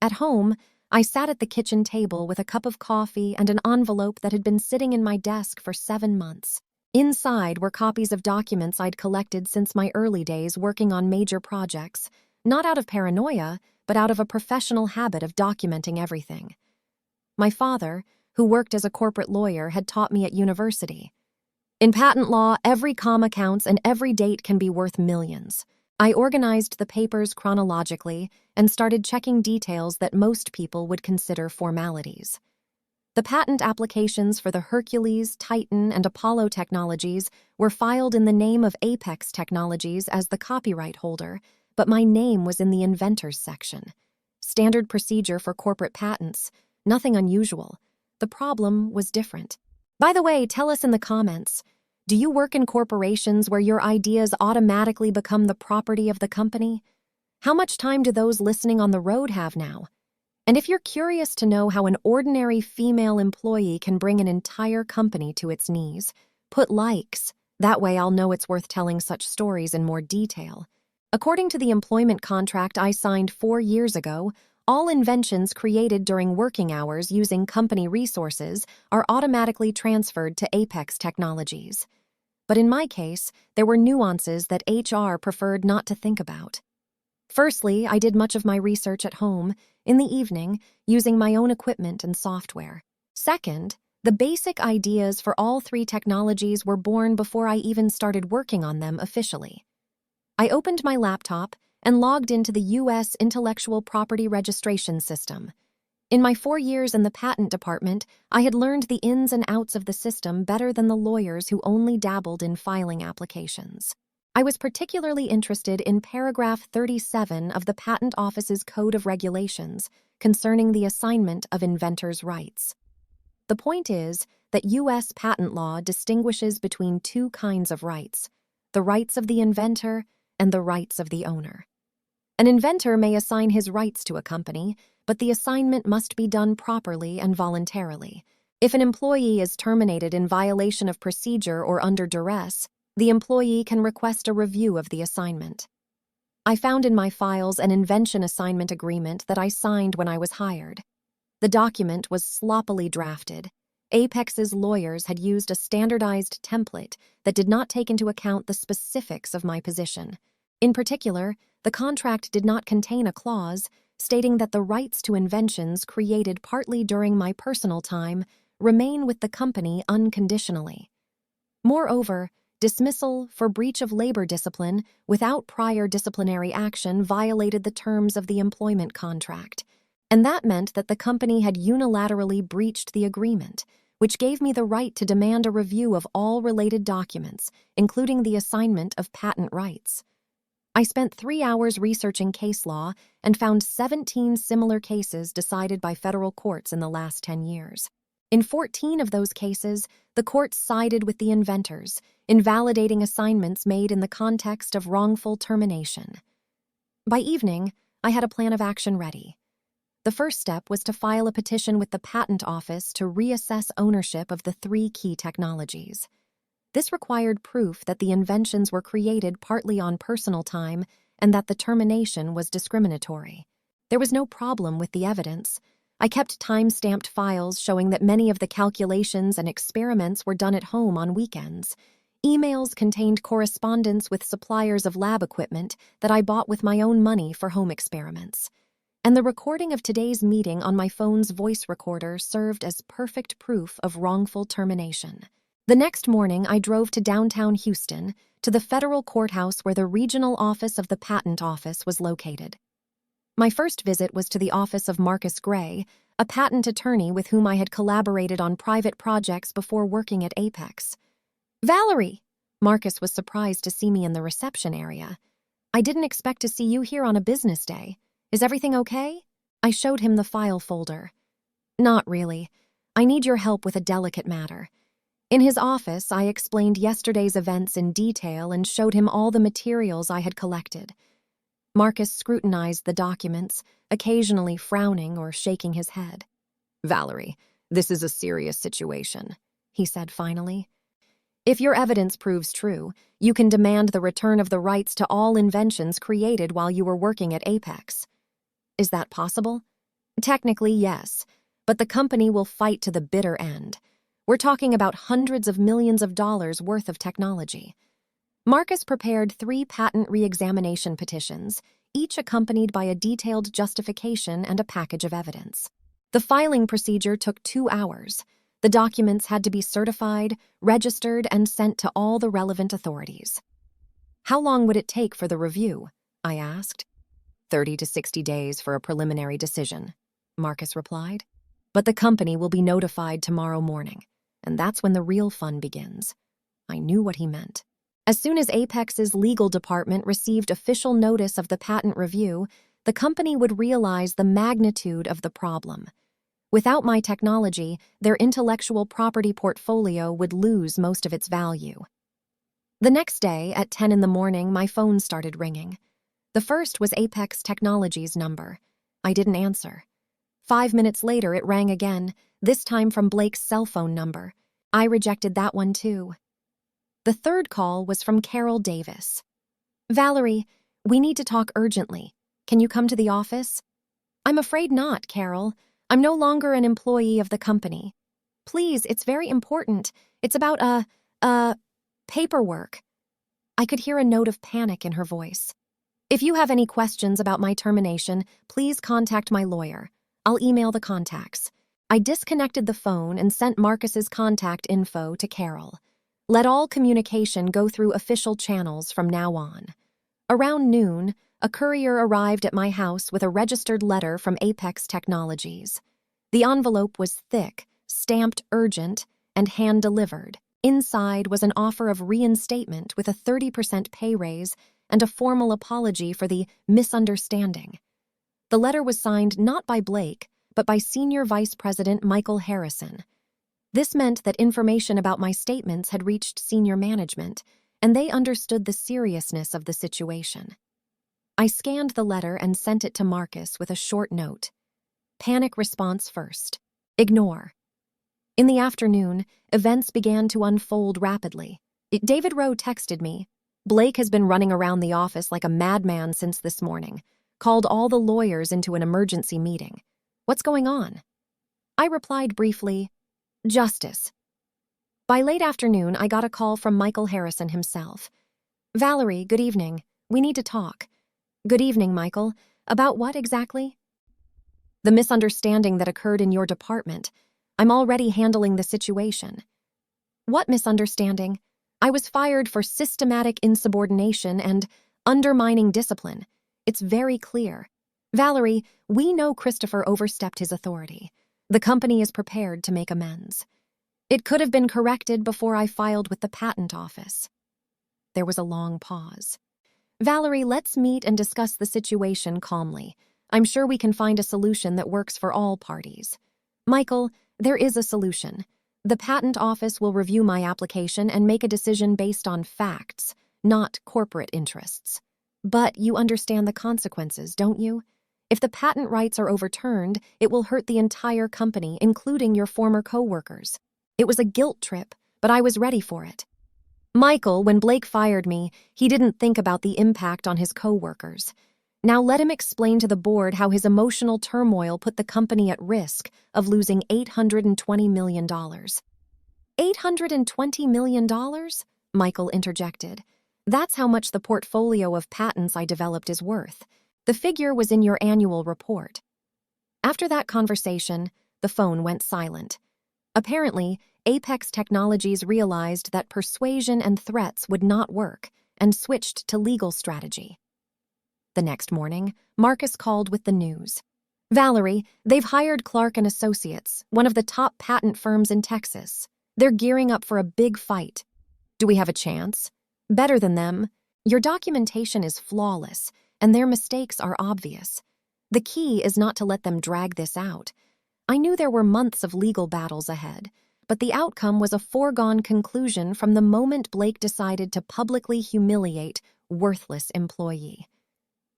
At home, I sat at the kitchen table with a cup of coffee and an envelope that had been sitting in my desk for 7 months. Inside were copies of documents I'd collected since my early days working on major projects, not out of paranoia, but out of a professional habit of documenting everything. My father, who worked as a corporate lawyer, had taught me at university. In patent law, every comma counts and every date can be worth millions. I organized the papers chronologically and started checking details that most people would consider formalities. The patent applications for the Hercules, Titan, and Apollo technologies were filed in the name of Apex Technologies as the copyright holder, but my name was in the inventors section. Standard procedure for corporate patents, nothing unusual. The problem was different. By the way, tell us in the comments, do you work in corporations where your ideas automatically become the property of the company? How much time do those listening on the road have now? And if you're curious to know how an ordinary female employee can bring an entire company to its knees, put likes. That way I'll know it's worth telling such stories in more detail. According to the employment contract I signed 4 years ago, all inventions created during working hours using company resources are automatically transferred to Apex Technologies. But in my case, there were nuances that HR preferred not to think about. Firstly, I did much of my research at home, in the evening, using my own equipment and software. Second, the basic ideas for all 3 technologies were born before I even started working on them officially. I opened my laptop and logged into the U.S. Intellectual Property Registration System. In my 4 years in the patent department, I had learned the ins and outs of the system better than the lawyers who only dabbled in filing applications. I was particularly interested in paragraph 37 of the Patent Office's Code of Regulations concerning the assignment of inventors' rights. The point is that U.S. patent law distinguishes between 2 kinds of rights, the rights of the inventor and the rights of the owner. An inventor may assign his rights to a company, but the assignment must be done properly and voluntarily. If an employee is terminated in violation of procedure or under duress, the employee can request a review of the assignment. I found in my files an invention assignment agreement that I signed when I was hired. The document was sloppily drafted. Apex's lawyers had used a standardized template that did not take into account the specifics of my position. In particular, the contract did not contain a clause stating that the rights to inventions created partly during my personal time remain with the company unconditionally. Moreover, dismissal for breach of labor discipline without prior disciplinary action violated the terms of the employment contract, and that meant that the company had unilaterally breached the agreement, which gave me the right to demand a review of all related documents, including the assignment of patent rights. I spent 3 hours researching case law and found 17 similar cases decided by federal courts in the last 10 years. In 14 of those cases, the courts sided with the inventors, invalidating assignments made in the context of wrongful termination. By evening, I had a plan of action ready. The first step was to file a petition with the Patent Office to reassess ownership of the 3 key technologies. This required proof that the inventions were created partly on personal time and that the termination was discriminatory. There was no problem with the evidence. I kept time-stamped files showing that many of the calculations and experiments were done at home on weekends. Emails contained correspondence with suppliers of lab equipment that I bought with my own money for home experiments. And the recording of today's meeting on my phone's voice recorder served as perfect proof of wrongful termination. The next morning, I drove to downtown Houston, to the federal courthouse where the regional office of the Patent Office was located. My first visit was to the office of Marcus Gray, a patent attorney with whom I had collaborated on private projects before working at Apex. "Valerie!" Marcus was surprised to see me in the reception area. "I didn't expect to see you here on a business day. Is everything okay?" I showed him the file folder. "Not really. I need your help with a delicate matter." In his office, I explained yesterday's events in detail and showed him all the materials I had collected. Marcus scrutinized the documents, occasionally frowning or shaking his head. "Valerie, this is a serious situation," he said finally. "If your evidence proves true, you can demand the return of the rights to all inventions created while you were working at Apex." "Is that possible?" "Technically, yes, but the company will fight to the bitter end. We're talking about hundreds of millions of dollars worth of technology." Marcus prepared 3 patent re-examination petitions, each accompanied by a detailed justification and a package of evidence. The filing procedure took 2 hours. The documents had to be certified, registered, and sent to all the relevant authorities. "How long would it take for the review?" I asked. 30 to 60 days for a preliminary decision," Marcus replied. "But the company will be notified tomorrow morning, and that's when the real fun begins." I knew what he meant. As soon as Apex's legal department received official notice of the patent review, the company would realize the magnitude of the problem. Without my technology, their intellectual property portfolio would lose most of its value. The next day, at 10 in the morning, my phone started ringing. The first was Apex Technologies' number. I didn't answer. 5 minutes later, it rang again, this time from Blake's cell phone number. I rejected that one too. The third call was from Carol Davis. "Valerie, we need to talk urgently. Can you come to the office?" "I'm afraid not, Carol. I'm no longer an employee of the company. Please, it's very important. It's about paperwork." I could hear a note of panic in her voice. "If you have any questions about my termination, please contact my lawyer. I'll email the contacts." I disconnected the phone and sent Marcus's contact info to Carol. Let all communication go through official channels from now on. Around noon, a courier arrived at my house with a registered letter from Apex Technologies. The envelope was thick, stamped urgent, and hand-delivered. Inside was an offer of reinstatement with a 30% pay raise and a formal apology for the misunderstanding. The letter was signed not by Blake, but by Senior Vice President Michael Harrison. This meant that information about my statements had reached senior management, and they understood the seriousness of the situation. I scanned the letter and sent it to Marcus with a short note. Panic response first. Ignore. In the afternoon, events began to unfold rapidly. David Rowe texted me. "Blake has been running around the office like a madman since this morning. Called all the lawyers into an emergency meeting. What's going on?" I replied briefly, "Justice." By late afternoon, I got a call from Michael Harrison himself. "Valerie, good evening. We need to talk. Good evening, Michael. About what exactly? The misunderstanding that occurred in your department. I'm already handling the situation. What misunderstanding? I was fired for systematic insubordination and undermining discipline. It's very clear. Valerie, we know Christopher overstepped his authority. The company is prepared to make amends. It could have been corrected before I filed with the patent office. There was a long pause. Valerie, let's meet and discuss the situation calmly. I'm sure we can find a solution that works for all parties. Michael, there is a solution. The patent office will review my application and make a decision based on facts, not corporate interests. But you understand the consequences, don't you? If the patent rights are overturned, it will hurt the entire company, including your former co-workers. It was a guilt trip, but I was ready for it. Michael, when Blake fired me, he didn't think about the impact on his co-workers. Now let him explain to the board how his emotional turmoil put the company at risk of losing $820 million. $820 million? Michael interjected. That's how much the portfolio of patents I developed is worth. The figure was in your annual report. After that conversation, the phone went silent. Apparently, Apex Technologies realized that persuasion and threats would not work and switched to legal strategy. The next morning, Marcus called with the news. Valerie, they've hired Clark & Associates, one of the top patent firms in Texas. They're gearing up for a big fight. Do we have a chance? Better than them. Your documentation is flawless, and their mistakes are obvious. The key is not to let them drag this out. I knew there were months of legal battles ahead, but the outcome was a foregone conclusion from the moment Blake decided to publicly humiliate worthless employee.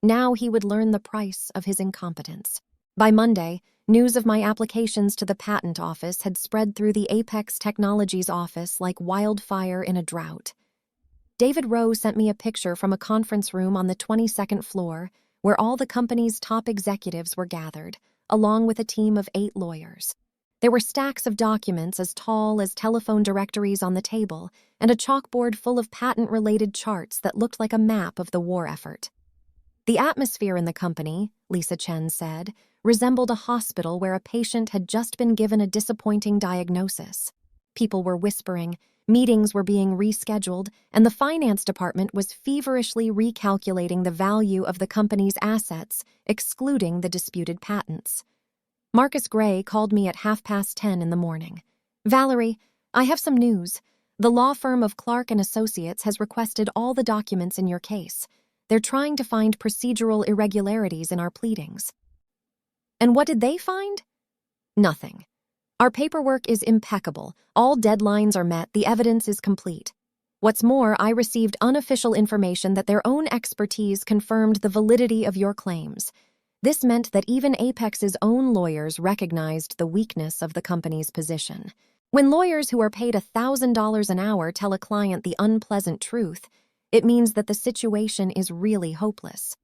Now he would learn the price of his incompetence. By Monday, news of my applications to the patent office had spread through the Apex Technologies office like wildfire in a drought. David Rowe sent me a picture from a conference room on the 22nd floor where all the company's top executives were gathered, along with a team of 8 lawyers. There were stacks of documents as tall as telephone directories on the table and a chalkboard full of patent-related charts that looked like a map of the war effort. The atmosphere in the company, Lisa Chen said, resembled a hospital where a patient had just been given a disappointing diagnosis. People were whispering, meetings were being rescheduled, and the finance department was feverishly recalculating the value of the company's assets, excluding the disputed patents. Marcus Gray called me at 10:30 in the morning. Valerie, I have some news. The law firm of Clark & Associates has requested all the documents in your case. They're trying to find procedural irregularities in our pleadings. And what did they find? Nothing. Our paperwork is impeccable. All deadlines are met. The evidence is complete. What's more, I received unofficial information that their own expertise confirmed the validity of your claims. This meant that even Apex's own lawyers recognized the weakness of the company's position. When lawyers who are paid $1,000 an hour tell a client the unpleasant truth, it means that the situation is really hopeless.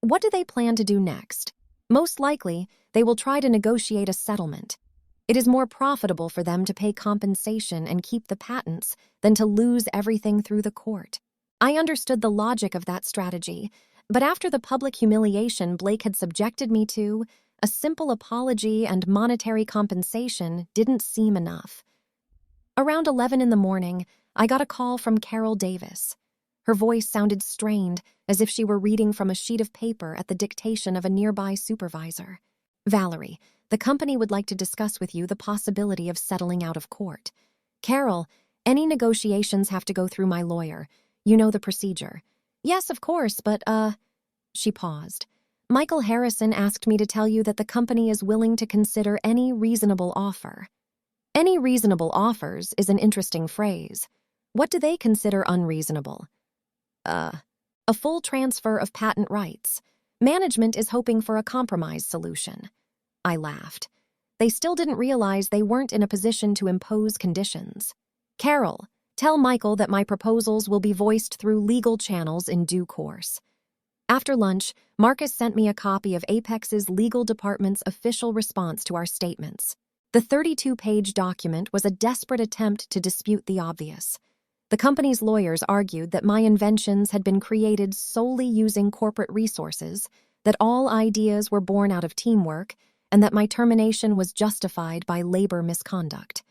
What do they plan to do next? Most likely, they will try to negotiate a settlement. It is more profitable for them to pay compensation and keep the patents than to lose everything through the court. I understood the logic of that strategy, but after the public humiliation Blake had subjected me to, a simple apology and monetary compensation didn't seem enough. Around 11 in the morning, I got a call from Carol Davis. Her voice sounded strained, as if she were reading from a sheet of paper at the dictation of a nearby supervisor. Valerie, the company would like to discuss with you the possibility of settling out of court. Carol, any negotiations have to go through my lawyer. You know the procedure. Yes, of course, but, She paused. Michael Harrison asked me to tell you that the company is willing to consider any reasonable offer. Any reasonable offers is an interesting phrase. What do they consider unreasonable? A full transfer of patent rights. Management is hoping for a compromise solution. I laughed. They still didn't realize they weren't in a position to impose conditions. Carol, tell Michael that my proposals will be voiced through legal channels in due course. After lunch, Marcus sent me a copy of Apex's legal department's official response to our statements. The 32-page document was a desperate attempt to dispute the obvious. The company's lawyers argued that my inventions had been created solely using corporate resources, that all ideas were born out of teamwork, and that my termination was justified by labor misconduct.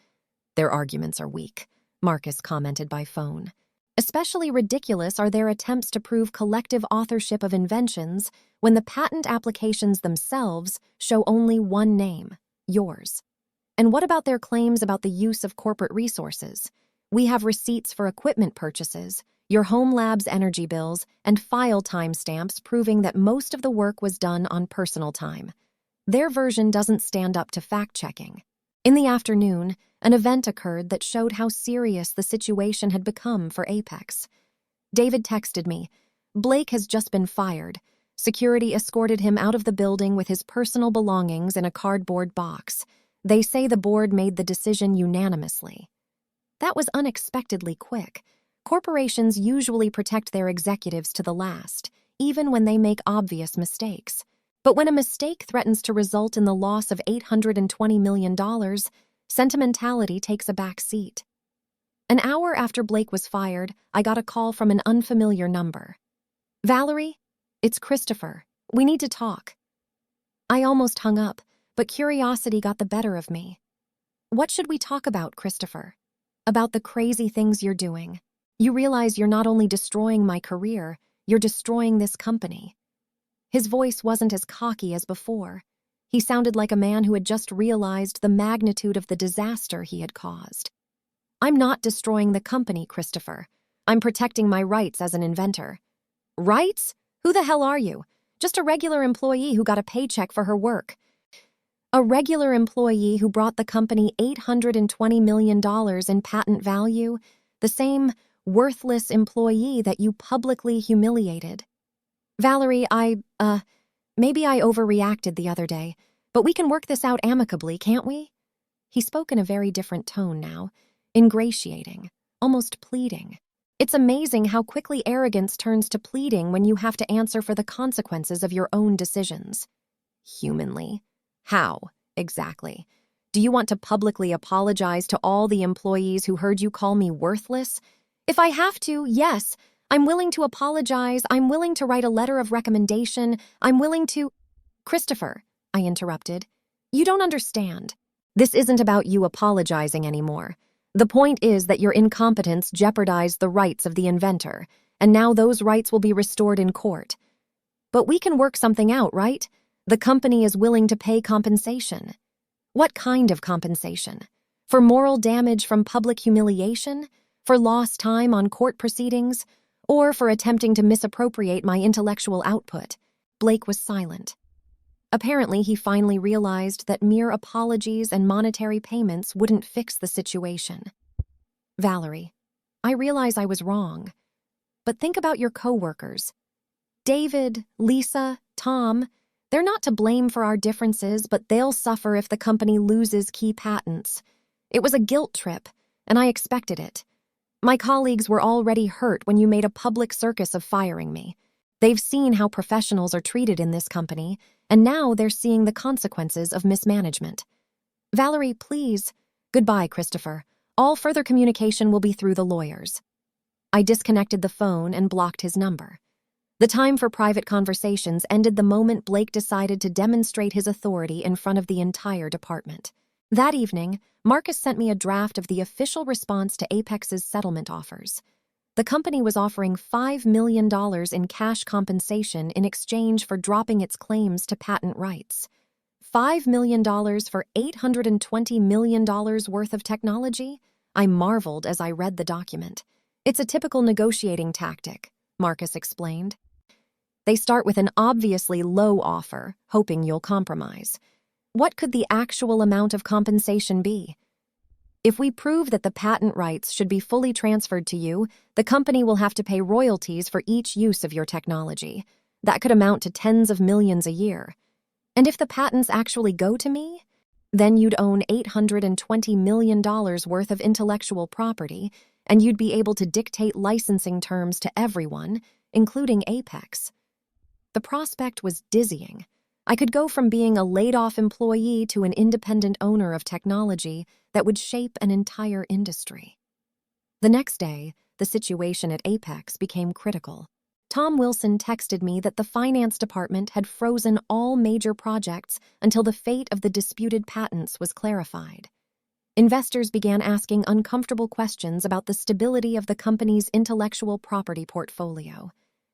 Their arguments are weak, Marcus commented by phone. Especially ridiculous are their attempts to prove collective authorship of inventions when the patent applications themselves show only one name, yours. And what about their claims about the use of corporate resources? We have receipts for equipment purchases, your home lab's energy bills, and file timestamps proving that most of the work was done on personal time. Their version doesn't stand up to fact-checking. In the afternoon, an event occurred that showed how serious the situation had become for Apex. David texted me, "Blake has just been fired. Security escorted him out of the building with his personal belongings in a cardboard box. They say the board made the decision unanimously." That was unexpectedly quick. Corporations usually protect their executives to the last, even when they make obvious mistakes. But when a mistake threatens to result in the loss of $820 million, sentimentality takes a back seat. An hour after Blake was fired, I got a call from an unfamiliar number. "Valerie, it's Christopher. We need to talk." I almost hung up, but curiosity got the better of me. "What should we talk about, Christopher?" "About the crazy things you're doing. You realize you're not only destroying my career, you're destroying this company." His voice wasn't as cocky as before. He sounded like a man who had just realized the magnitude of the disaster he had caused. "I'm not destroying the company, Christopher. I'm protecting my rights as an inventor." "Rights? Who the hell are you? Just a regular employee who got a paycheck for her work." "A regular employee who brought the company $820 million in patent value, the same worthless employee that you publicly humiliated." "Valerie, maybe I overreacted the other day, but we can work this out amicably, can't we?" He spoke in a very different tone now, ingratiating, almost pleading. It's amazing how quickly arrogance turns to pleading when you have to answer for the consequences of your own decisions. Humanly. How, exactly? Do you want to publicly apologize to all the employees who heard you call me worthless? If I have to, yes. I'm willing to apologize. I'm willing to write a letter of recommendation. I'm willing to— "Christopher," I interrupted, "you don't understand. This isn't about you apologizing anymore. The point is that your incompetence jeopardized the rights of the inventor, and now those rights will be restored in court. But we can work something out, right? The company is willing to pay compensation." "What kind of compensation? For moral damage from public humiliation? For lost time on court proceedings? Or for attempting to misappropriate my intellectual output?" Blake was silent. Apparently, he finally realized that mere apologies and monetary payments wouldn't fix the situation. "Valerie, I realize I was wrong. But think about your coworkers. David, Lisa, Tom, they're not to blame for our differences, but they'll suffer if the company loses key patents. It was a guilt trip, and I expected it. My colleagues were already hurt when you made a public circus of firing me. They've seen how professionals are treated in this company, and now they're seeing the consequences of mismanagement. Valerie, please. Goodbye, Christopher. All further communication will be through the lawyers." I disconnected the phone and blocked his number. The time for private conversations ended the moment Blake decided to demonstrate his authority in front of the entire department. That evening, Marcus sent me a draft of the official response to Apex's settlement offers. The company was offering $5 million in cash compensation in exchange for dropping its claims to patent rights. $5 million for $820 million worth of technology? I marveled as I read the document. "It's a typical negotiating tactic," Marcus explained. "They start with an obviously low offer, hoping you'll compromise. What could the actual amount of compensation be? If we prove that the patent rights should be fully transferred to you, the company will have to pay royalties for each use of your technology. That could amount to tens of millions a year. And if the patents actually go to me, then you'd own $820 million worth of intellectual property, and you'd be able to dictate licensing terms to everyone, including Apex." The prospect was dizzying. I could go from being a laid-off employee to an independent owner of technology that would shape an entire industry. The next day, the situation at Apex became critical. Tom Wilson texted me that the finance department had frozen all major projects until the fate of the disputed patents was clarified. Investors began asking uncomfortable questions about the stability of the company's intellectual property portfolio,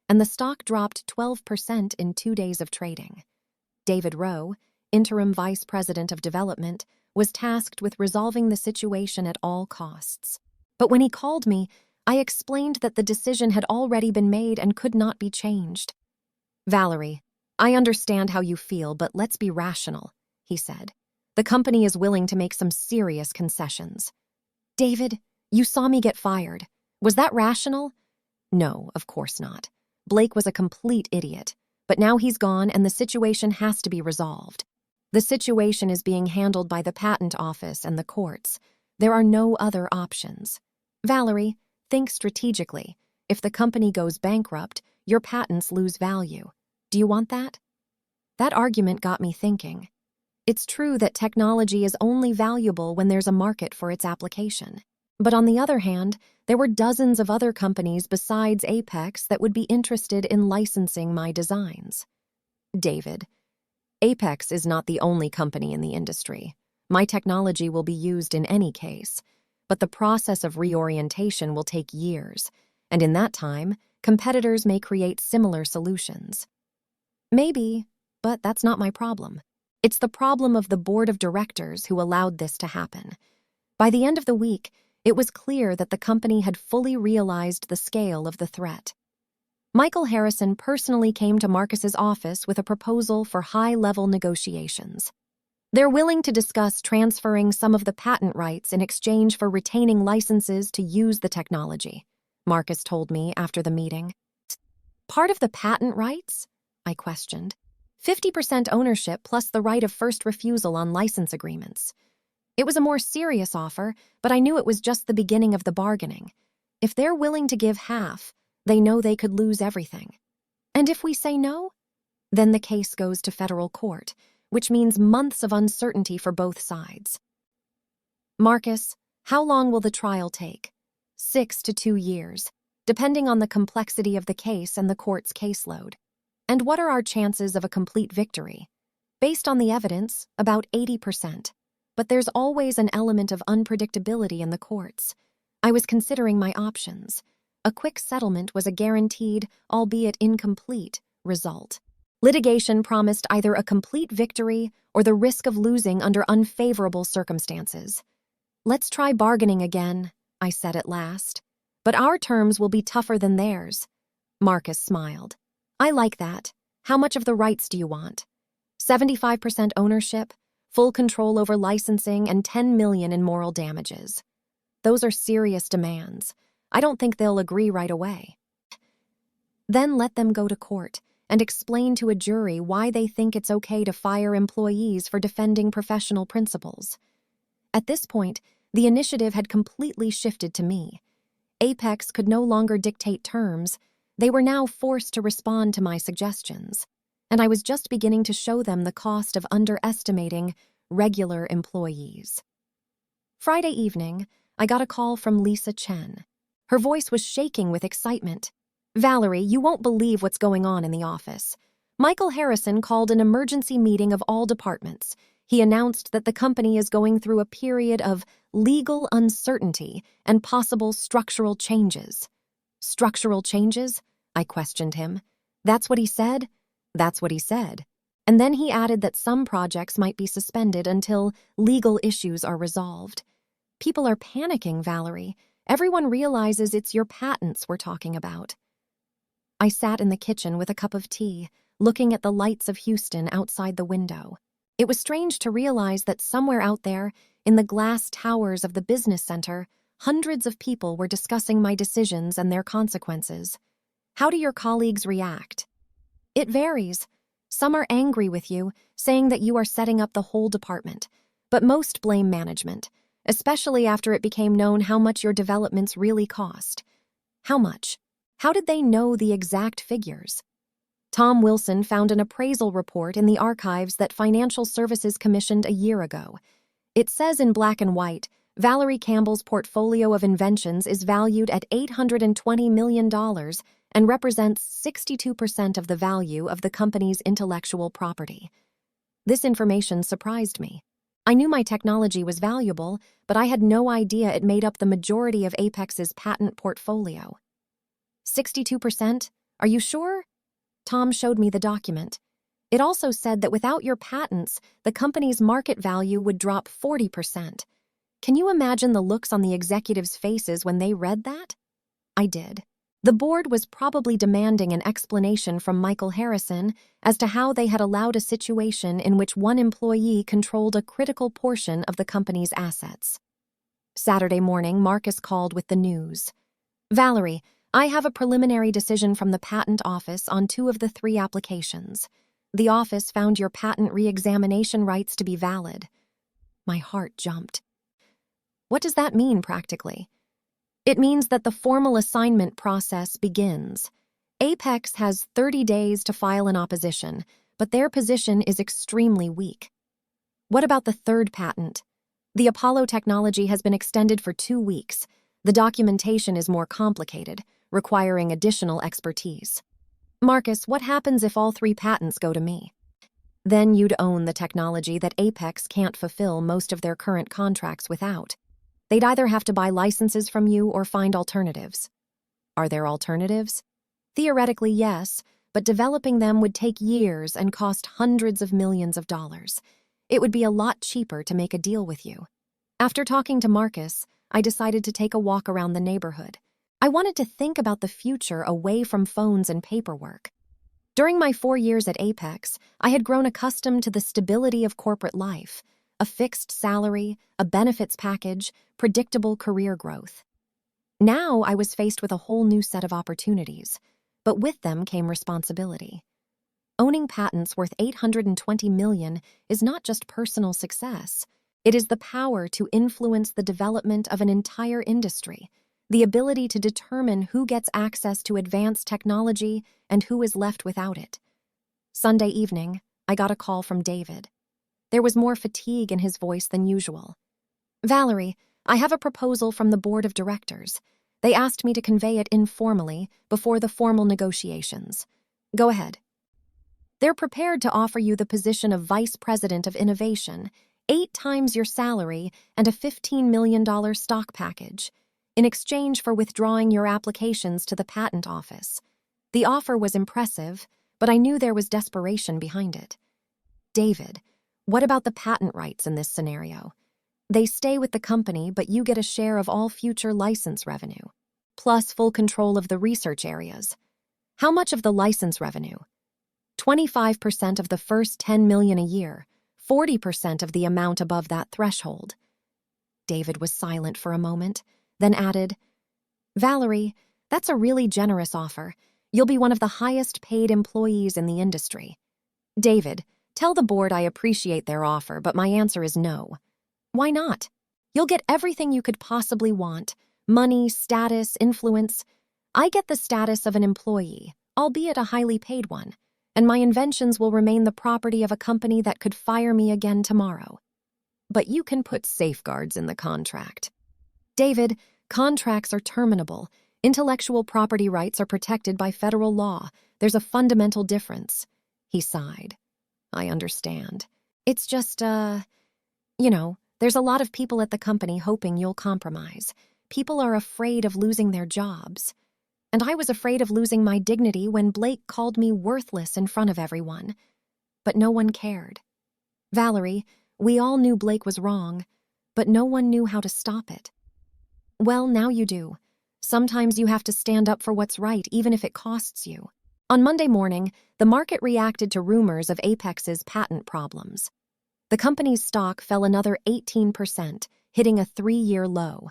and the stock dropped 12% in 2 days of trading. David Rowe, interim vice president of development, was tasked with resolving the situation at all costs. But when he called me, I explained that the decision had already been made and could not be changed. "Valerie, I understand how you feel, but let's be rational," he said. "The company is willing to make some serious concessions." "David, you saw me get fired. Was that rational?" "No, of course not. Blake was a complete idiot, but now he's gone and the situation has to be resolved. The situation is being handled by the patent office and the courts. There are no other options. Valerie, think strategically. If the company goes bankrupt, your patents lose value. Do you want that?" That argument got me thinking. It's true that technology is only valuable when there's a market for its application. But on the other hand, there were dozens of other companies besides Apex that would be interested in licensing my designs. "David, Apex is not the only company in the industry. My technology will be used in any case, but the process of reorientation will take years, and in that time, competitors may create similar solutions." "Maybe, but that's not my problem. It's the problem of the board of directors who allowed this to happen." By the end of the week, it was clear that the company had fully realized the scale of the threat. Michael Harrison personally came to Marcus's office with a proposal for high-level negotiations. They're willing to discuss transferring some of the patent rights in exchange for retaining licenses to use the technology, Marcus told me after the meeting. "Part of the patent rights?" I questioned. 50% ownership plus the right of first refusal on license agreements. It was a more serious offer, but I knew it was just the beginning of the bargaining. If they're willing to give half, they know they could lose everything. And if we say no? Then the case goes to federal court, which means months of uncertainty for both sides. "Marcus, how long will the trial take?" 6 to 2 years, depending on the complexity of the case and the court's caseload. "And what are our chances of a complete victory?" "Based on the evidence, about 80%. But there's always an element of unpredictability in the courts. I was considering my options. A quick settlement was a guaranteed, albeit incomplete, result. Litigation promised either a complete victory or the risk of losing under unfavorable circumstances. "Let's try bargaining again," I said at last. "But our terms will be tougher than theirs." Marcus smiled. "I like that. How much of the rights do you want?" 75% ownership, full control over licensing, and $10 million in moral damages. Those are serious demands. I don't think they'll agree right away. "Then let them go to court and explain to a jury why they think it's okay to fire employees for defending professional principles." At this point, the initiative had completely shifted to me. Apex could no longer dictate terms. They were now forced to respond to my suggestions, and I was just beginning to show them the cost of underestimating regular employees. Friday evening, I got a call from Lisa Chen. Her voice was shaking with excitement. "Valerie, you won't believe what's going on in the office. Michael Harrison called an emergency meeting of all departments. He announced that the company is going through a period of legal uncertainty and possible structural changes." "Structural changes?" I questioned him. "That's what he said?" "That's what he said. And then he added that some projects might be suspended until legal issues are resolved." "People are panicking, Valerie. Everyone realizes it's your patents we're talking about." I sat in the kitchen with a cup of tea, looking at the lights of Houston outside the window. It was strange to realize that somewhere out there, in the glass towers of the business center, hundreds of people were discussing my decisions and their consequences. "How do your colleagues react?" "It varies. Some are angry with you, saying that you are setting up the whole department, but most blame management, especially after it became known how much your developments really cost." "How much? How did they know the exact figures?" "Tom Wilson found an appraisal report in the archives that Financial Services commissioned a year ago. It says in black and white, Valerie Campbell's portfolio of inventions is valued at $820 million and represents 62% of the value of the company's intellectual property. This information surprised me. I knew my technology was valuable, but I had no idea it made up the majority of Apex's patent portfolio. 62%? Are you sure? Tom showed me the document. It also said that without your patents, the company's market value would drop 40%. Can you imagine the looks on the executives' faces when they read that? I did. The board was probably demanding an explanation from Michael Harrison as to how they had allowed a situation in which one employee controlled a critical portion of the company's assets. Saturday morning, Marcus called with the news. Valerie, I have a preliminary decision from the patent office on 2 of the 3 applications. The office found your patent re-examination rights to be valid. My heart jumped. What does that mean practically? It means that the formal assignment process begins. Apex has 30 days to file an opposition, but their position is extremely weak. What about the 3rd patent? The Apollo technology has been extended for 2 weeks. The documentation is more complicated, requiring additional expertise. Marcus, what happens if all 3 patents go to me? Then you'd own the technology that Apex can't fulfill most of their current contracts without. They'd either have to buy licenses from you or find alternatives. Are there alternatives? Theoretically, yes, but developing them would take years and cost hundreds of millions of dollars. It would be a lot cheaper to make a deal with you. After talking to Marcus, I decided to take a walk around the neighborhood. I wanted to think about the future away from phones and paperwork. During my 4 years at Apex, I had grown accustomed to the stability of corporate life. A fixed salary, a benefits package, predictable career growth. Now I was faced with a whole new set of opportunities, but with them came responsibility. Owning patents worth $820 million is not just personal success. It is the power to influence the development of an entire industry, the ability to determine who gets access to advanced technology and who is left without it. Sunday evening, I got a call from David. There was more fatigue in his voice than usual. Valerie, I have a proposal from the board of directors. They asked me to convey it informally before the formal negotiations. Go ahead. They're prepared to offer you the position of Vice President of Innovation, 8 times your salary, and a $15 million stock package, in exchange for withdrawing your applications to the patent office. The offer was impressive, but I knew there was desperation behind it. David, what about the patent rights in this scenario? They stay with the company, but you get a share of all future license revenue, plus full control of the research areas. How much of the license revenue? 25% of the first $10 million a year, 40% of the amount above that threshold. David was silent for a moment, then added, Valerie, that's a really generous offer. You'll be one of the highest paid employees in the industry. David, tell the board I appreciate their offer, but my answer is no. Why not? You'll get everything you could possibly want. Money, status, influence. I get the status of an employee, albeit a highly paid one, and my inventions will remain the property of a company that could fire me again tomorrow. But you can put safeguards in the contract. David, contracts are terminable. Intellectual property rights are protected by federal law. There's a fundamental difference. He sighed. I understand. It's just, there's a lot of people at the company hoping you'll compromise. People are afraid of losing their jobs. And I was afraid of losing my dignity when Blake called me worthless in front of everyone. But no one cared. Valerie, we all knew Blake was wrong, but no one knew how to stop it. Well, now you do. Sometimes you have to stand up for what's right, even if it costs you. On Monday morning, the market reacted to rumors of Apex's patent problems. The company's stock fell another 18%, hitting a 3-year low.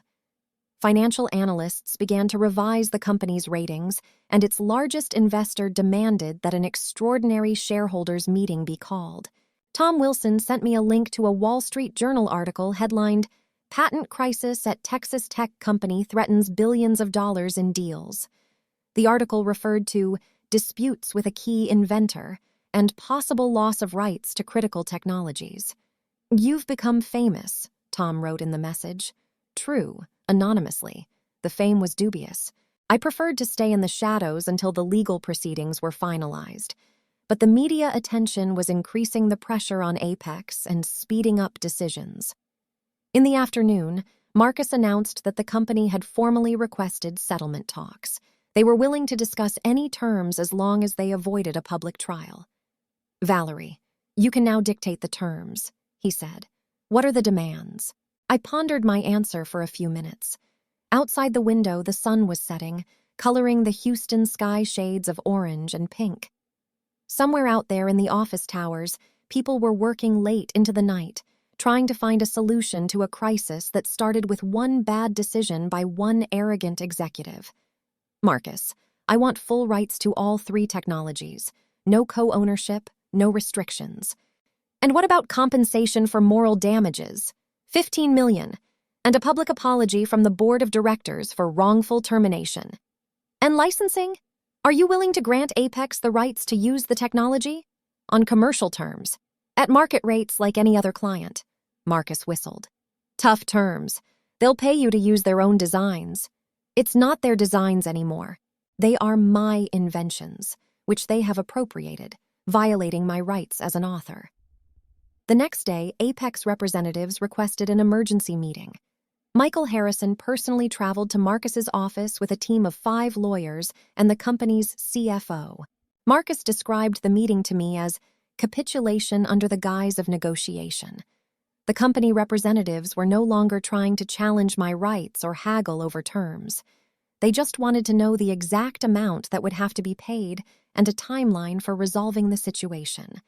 Financial analysts began to revise the company's ratings, and its largest investor demanded that an extraordinary shareholders' meeting be called. Tom Wilson sent me a link to a Wall Street Journal article headlined, Patent Crisis at Texas Tech Company Threatens Billions of Dollars in Deals. The article referred to disputes with a key inventor and possible loss of rights to critical technologies. You've become famous, Tom wrote in the message. True, anonymously. The fame was dubious. I preferred to stay in the shadows until the legal proceedings were finalized. But the media attention was increasing the pressure on Apex and speeding up decisions. In the afternoon, Marcus announced that the company had formally requested settlement talks. They were willing to discuss any terms as long as they avoided a public trial. "Valerie, you can now dictate the terms," he said. "What are the demands?" I pondered my answer for a few minutes. Outside the window, the sun was setting, coloring the Houston sky shades of orange and pink. Somewhere out there in the office towers, people were working late into the night, trying to find a solution to a crisis that started with one bad decision by one arrogant executive. "Marcus, I want full rights to all 3 technologies. No co-ownership, no restrictions. And what about compensation for moral damages? 15 million. And a public apology from the board of directors for wrongful termination. And licensing? Are you willing to grant Apex the rights to use the technology? On commercial terms. At market rates like any other client." Marcus whistled. "Tough terms. They'll pay you to use their own designs. It's not their designs anymore. They are my inventions, which they have appropriated, violating my rights as an author." The next day, Apex representatives requested an emergency meeting. Michael Harrison personally traveled to Marcus's office with a team of 5 lawyers and the company's CFO. Marcus described the meeting to me as capitulation under the guise of negotiation. The company representatives were no longer trying to challenge my rights or haggle over terms. They just wanted to know the exact amount that would have to be paid and a timeline for resolving the situation.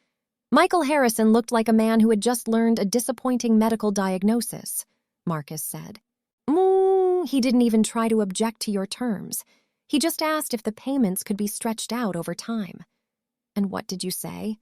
"Michael Harrison looked like a man who had just learned a disappointing medical diagnosis," Marcus said. He didn't even try to object to your terms. He just asked if the payments could be stretched out over time." "And what did you say?"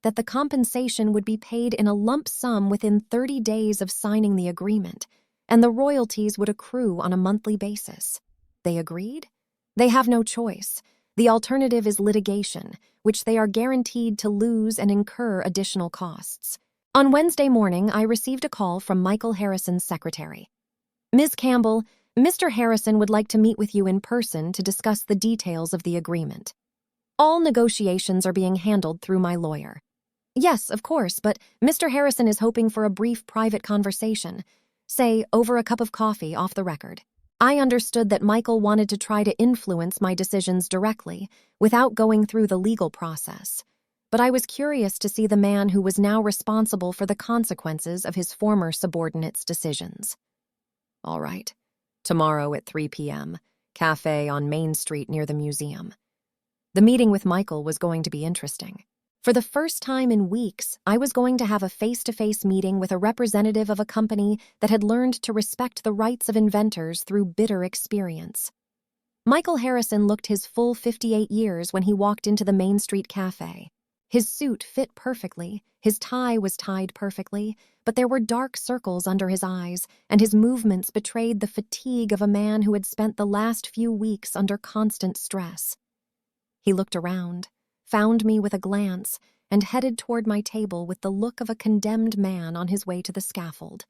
"That the compensation would be paid in a lump sum within 30 days of signing the agreement, and the royalties would accrue on a monthly basis." "They agreed?" "They have no choice. The alternative is litigation, which they are guaranteed to lose and incur additional costs." On Wednesday morning, I received a call from Michael Harrison's secretary. "Ms. Campbell, Mr. Harrison would like to meet with you in person to discuss the details of the agreement. All negotiations are being handled through my lawyer." "Yes, of course, but Mr. Harrison is hoping for a brief private conversation, say over a cup of coffee off the record." I understood that Michael wanted to try to influence my decisions directly, without going through the legal process. But I was curious to see the man who was now responsible for the consequences of his former subordinates' decisions. "All right. Tomorrow at 3 p.m., cafe on Main Street near the museum." The meeting with Michael was going to be interesting. For the first time in weeks, I was going to have a face-to-face meeting with a representative of a company that had learned to respect the rights of inventors through bitter experience. Michael Harrison looked his full 58 years when he walked into the Main Street cafe. His suit fit perfectly, his tie was tied perfectly, but there were dark circles under his eyes, and his movements betrayed the fatigue of a man who had spent the last few weeks under constant stress. He looked around, found me with a glance, and headed toward my table with the look of a condemned man on his way to the scaffold.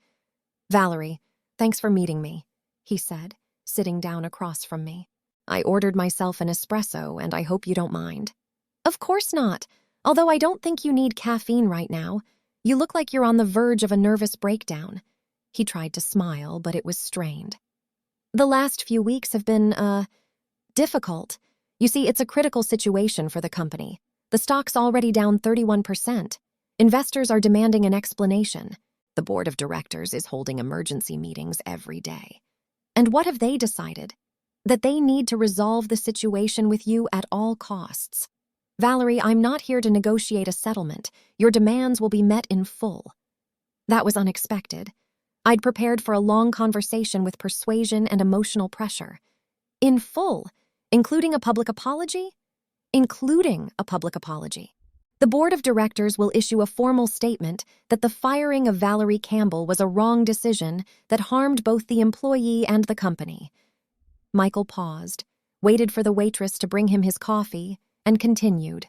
"Valerie, thanks for meeting me," he said, sitting down across from me. "I ordered myself an espresso, and I hope you don't mind." "Of course not, although I don't think you need caffeine right now. You look like you're on the verge of a nervous breakdown." He tried to smile, but it was strained. "The last few weeks have been, difficult. You see, it's a critical situation for the company. The stock's already down 31%. Investors are demanding an explanation. The board of directors is holding emergency meetings every day. And what have they decided? That they need to resolve the situation with you at all costs. Valerie, I'm not here to negotiate a settlement. Your demands will be met in full." That was unexpected. I'd prepared for a long conversation with persuasion and emotional pressure. In full? Including a public apology? Including a public apology. The board of directors will issue a formal statement that the firing of Valerie Campbell was a wrong decision that harmed both the employee and the company. Michael paused, waited for the waitress to bring him his coffee, and continued.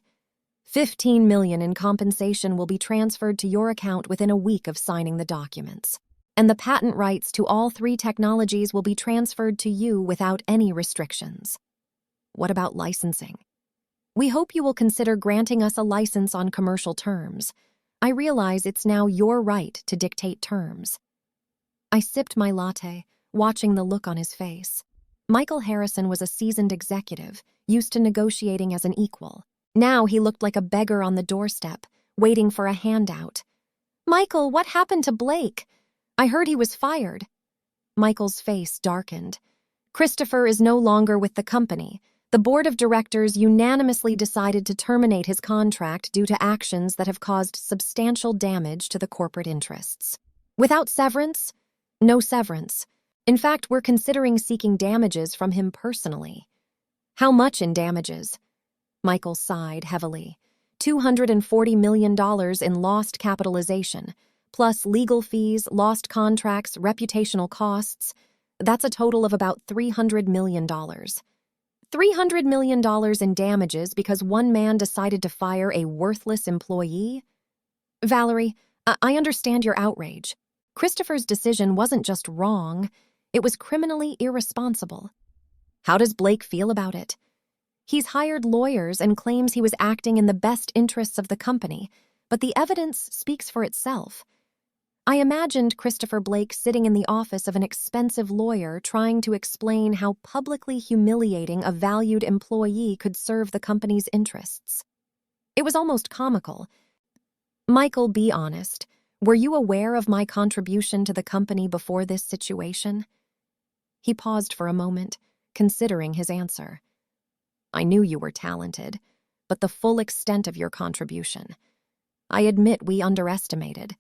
15 million in compensation will be transferred to your account within a week of signing the documents. and the patent rights to all 3 technologies will be transferred to you without any restrictions. What about licensing? We hope you will consider granting us a license on commercial terms. I realize it's now your right to dictate terms. I sipped my latte, watching the look on his face. Michael Harrison was a seasoned executive, used to negotiating as an equal. Now he looked like a beggar on the doorstep, waiting for a handout. "Michael, what happened to Blake? I heard he was fired." Michael's face darkened. "Christopher is no longer with the company. The board of directors unanimously decided to terminate his contract due to actions that have caused substantial damage to the corporate interests. Without severance? No severance. In fact, we're considering seeking damages from him personally." "How much in damages?" Michael sighed heavily. $240 million in lost capitalization, plus legal fees, lost contracts, reputational costs. That's a total of about $300 million. $300 million in damages because one man decided to fire a worthless employee? Valerie, I understand your outrage. Christopher's decision wasn't just wrong, it was criminally irresponsible. How does Blake feel about it? He's hired lawyers and claims he was acting in the best interests of the company, but the evidence speaks for itself. I imagined Christopher Blake sitting in the office of an expensive lawyer trying to explain how publicly humiliating a valued employee could serve the company's interests. It was almost comical. "Michael, be honest. Were you aware of my contribution to the company before this situation?" He paused for a moment, considering his answer. "I knew you were talented, but the full extent of your contribution. I admit we underestimated.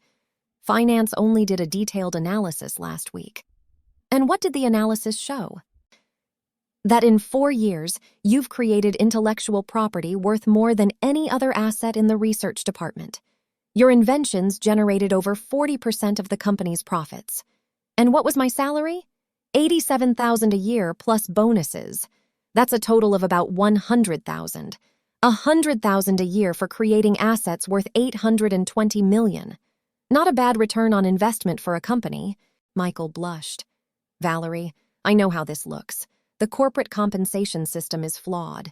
Finance only did a detailed analysis last week." "And what did the analysis show?" "That in 4 years, you've created intellectual property worth more than any other asset in the research department. Your inventions generated over 40% of the company's profits. And what was my salary? $87,000 a year plus bonuses. That's a total of about $100,000. $100,000 a year for creating assets worth $820 million. Not a bad return on investment for a company." Michael blushed. "Valerie, I know how this looks. The corporate compensation system is flawed.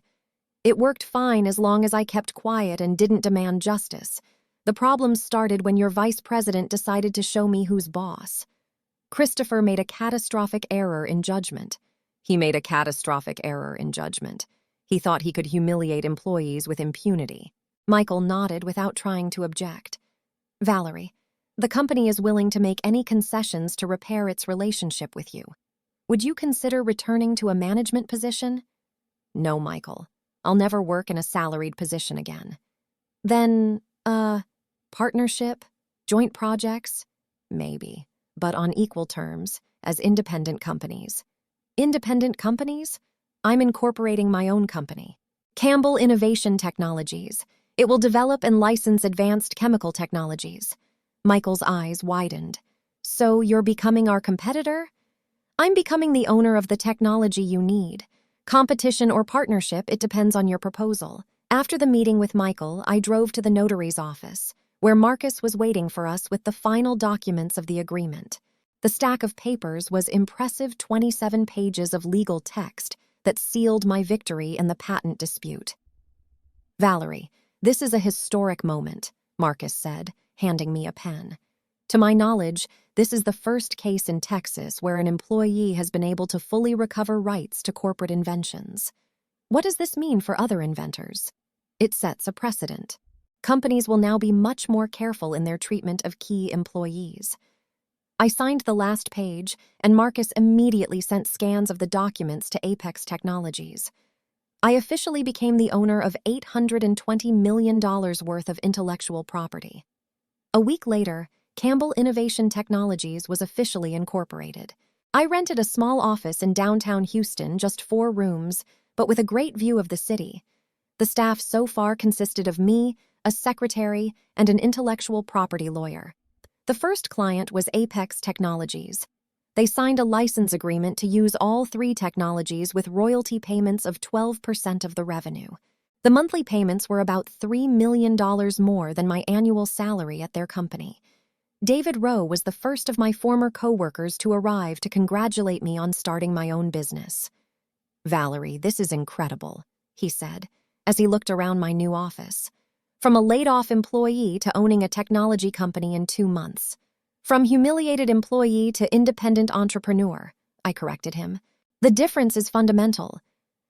It worked fine as long as I kept quiet and didn't demand justice. The problems started when your vice president decided to show me who's boss. Christopher made a catastrophic error in judgment. He made a catastrophic error in judgment. He thought he could humiliate employees with impunity." Michael nodded without trying to object. "Valerie, the company is willing to make any concessions to repair its relationship with you. Would you consider returning to a management position?" "No, Michael. I'll never work in a salaried position again." "Then, partnership? Joint projects?" "Maybe, but on equal terms, as independent companies." "Independent companies? I'm incorporating my own company. Campbell Innovation Technologies. It will develop and license advanced chemical technologies." Michael's eyes widened. "So you're becoming our competitor?" "I'm becoming the owner of the technology you need. Competition or partnership, it depends on your proposal." After the meeting with Michael, I drove to the notary's office, where Marcus was waiting for us with the final documents of the agreement. The stack of papers was impressive 27 pages of legal text that sealed my victory in the patent dispute. "Valerie, this is a historic moment," Marcus said, handing me a pen. "To my knowledge, this is the first case in Texas where an employee has been able to fully recover rights to corporate inventions. What does this mean for other inventors? It sets a precedent. Companies will now be much more careful in their treatment of key employees." I signed the last page, and Marcus immediately sent scans of the documents to Apex Technologies. I officially became the owner of $820 million worth of intellectual property. A week later, Campbell Innovation Technologies was officially incorporated. I rented a small office in downtown Houston, just 4 rooms, but with a great view of the city. The staff so far consisted of me, a secretary, and an intellectual property lawyer. The first client was Apex Technologies. They signed a license agreement to use all 3 technologies with royalty payments of 12% of the revenue. The monthly payments were about $3 million more than my annual salary at their company. David Rowe was the first of my former coworkers to arrive to congratulate me on starting my own business. "Valerie, this is incredible," he said, as he looked around my new office. "From a laid-off employee to owning a technology company in 2 months. From humiliated employee to independent entrepreneur," I corrected him. "The difference is fundamental.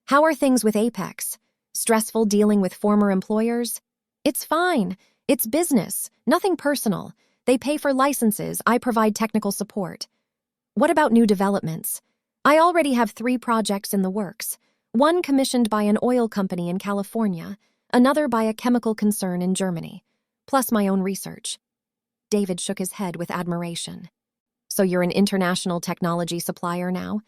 How are things with Apex? Stressful dealing with former employers?" "It's fine. It's business, nothing personal. They pay for licenses, I provide technical support." "What about new developments?" "I already have 3 projects in the works. One commissioned by an oil company in California, another by a chemical concern in Germany, plus my own research." David shook his head with admiration. "So you're an international technology supplier now?"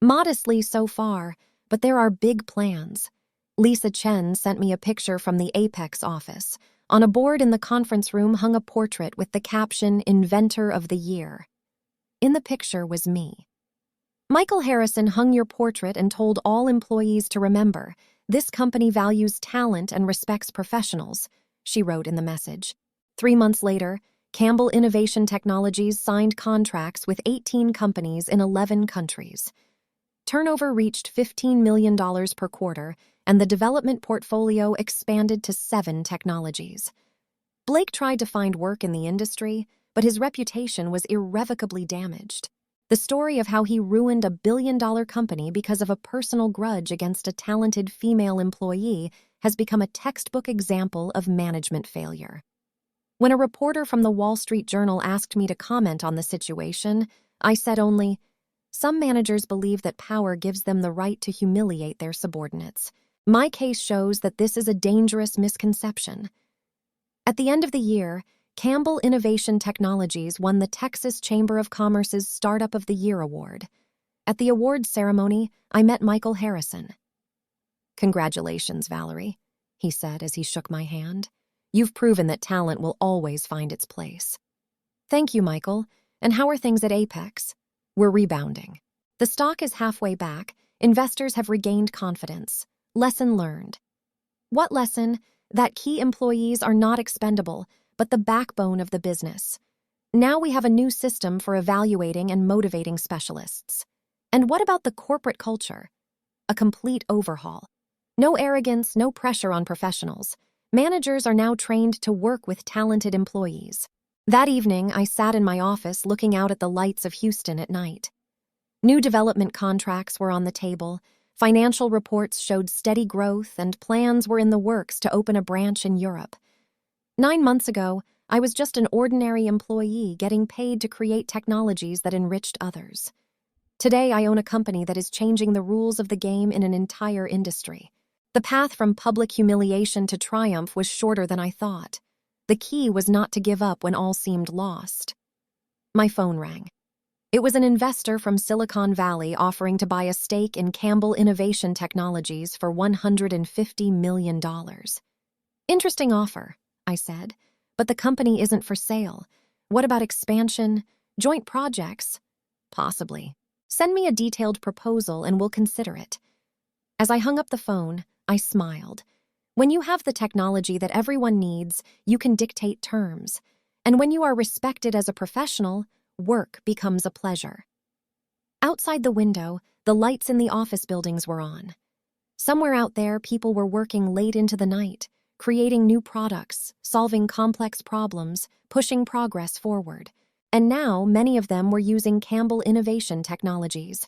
"Modestly so far, but there are big plans." Lisa Chen sent me a picture from the Apex office. On a board in the conference room hung a portrait with the caption, "Inventor of the Year." In the picture was me. "Michael Harrison hung your portrait and told all employees to remember, this company values talent and respects professionals," she wrote in the message. 3 months later, Campbell Innovation Technologies signed contracts with 18 companies in 11 countries. Turnover reached $15 million per quarter, and the development portfolio expanded to 7 technologies. Blake tried to find work in the industry, but his reputation was irrevocably damaged. The story of how he ruined a billion-dollar company because of a personal grudge against a talented female employee has become a textbook example of management failure. When a reporter from the Wall Street Journal asked me to comment on the situation, I said only, "Some managers believe that power gives them the right to humiliate their subordinates. My case shows that this is a dangerous misconception." At the end of the year, Campbell Innovation Technologies won the Texas Chamber of Commerce's Startup of the Year award. At the awards ceremony, I met Michael Harrison. "Congratulations, Valerie," he said as he shook my hand. "You've proven that talent will always find its place." "Thank you, Michael. And how are things at Apex?" "We're rebounding. The stock is halfway back. Investors have regained confidence. Lesson learned." "What lesson?" "That key employees are not expendable, but the backbone of the business. Now we have a new system for evaluating and motivating specialists." "And what about the corporate culture?" "A complete overhaul. No arrogance, no pressure on professionals. Managers are now trained to work with talented employees." That evening, I sat in my office looking out at the lights of Houston at night. New development contracts were on the table, financial reports showed steady growth, and plans were in the works to open a branch in Europe. 9 months ago, I was just an ordinary employee getting paid to create technologies that enriched others. Today, I own a company that is changing the rules of the game in an entire industry. The path from public humiliation to triumph was shorter than I thought. The key was not to give up when all seemed lost. My phone rang. It was an investor from Silicon Valley offering to buy a stake in Campbell Innovation Technologies for $150 million. "Interesting offer," I said, "but the company isn't for sale. What about expansion? Joint projects?" "Possibly. Send me a detailed proposal and we'll consider it." As I hung up the phone, I smiled. When you have the technology that everyone needs, you can dictate terms. And when you are respected as a professional, work becomes a pleasure. Outside the window, the lights in the office buildings were on. Somewhere out there, people were working late into the night, creating new products, solving complex problems, pushing progress forward. And now, many of them were using Campbell Innovation Technologies.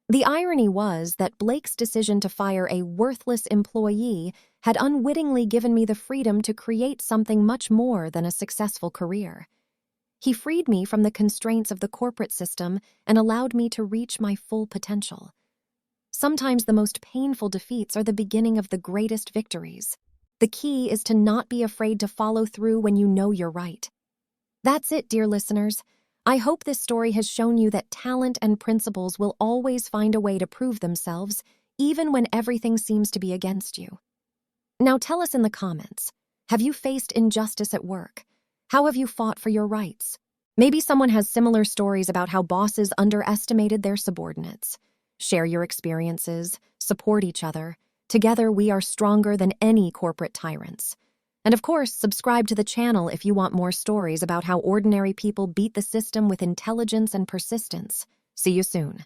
The irony was that Blake's decision to fire a worthless employee had unwittingly given me the freedom to create something much more than a successful career. He freed me from the constraints of the corporate system and allowed me to reach my full potential. Sometimes the most painful defeats are the beginning of the greatest victories. The key is to not be afraid to follow through when you know you're right. That's it, dear listeners. I hope this story has shown you that talent and principles will always find a way to prove themselves, even when everything seems to be against you. Now tell us in the comments, have you faced injustice at work? How have you fought for your rights? Maybe someone has similar stories about how bosses underestimated their subordinates. Share your experiences, support each other. Together we are stronger than any corporate tyrants. And of course, subscribe to the channel if you want more stories about how ordinary people beat the system with intelligence and persistence. See you soon.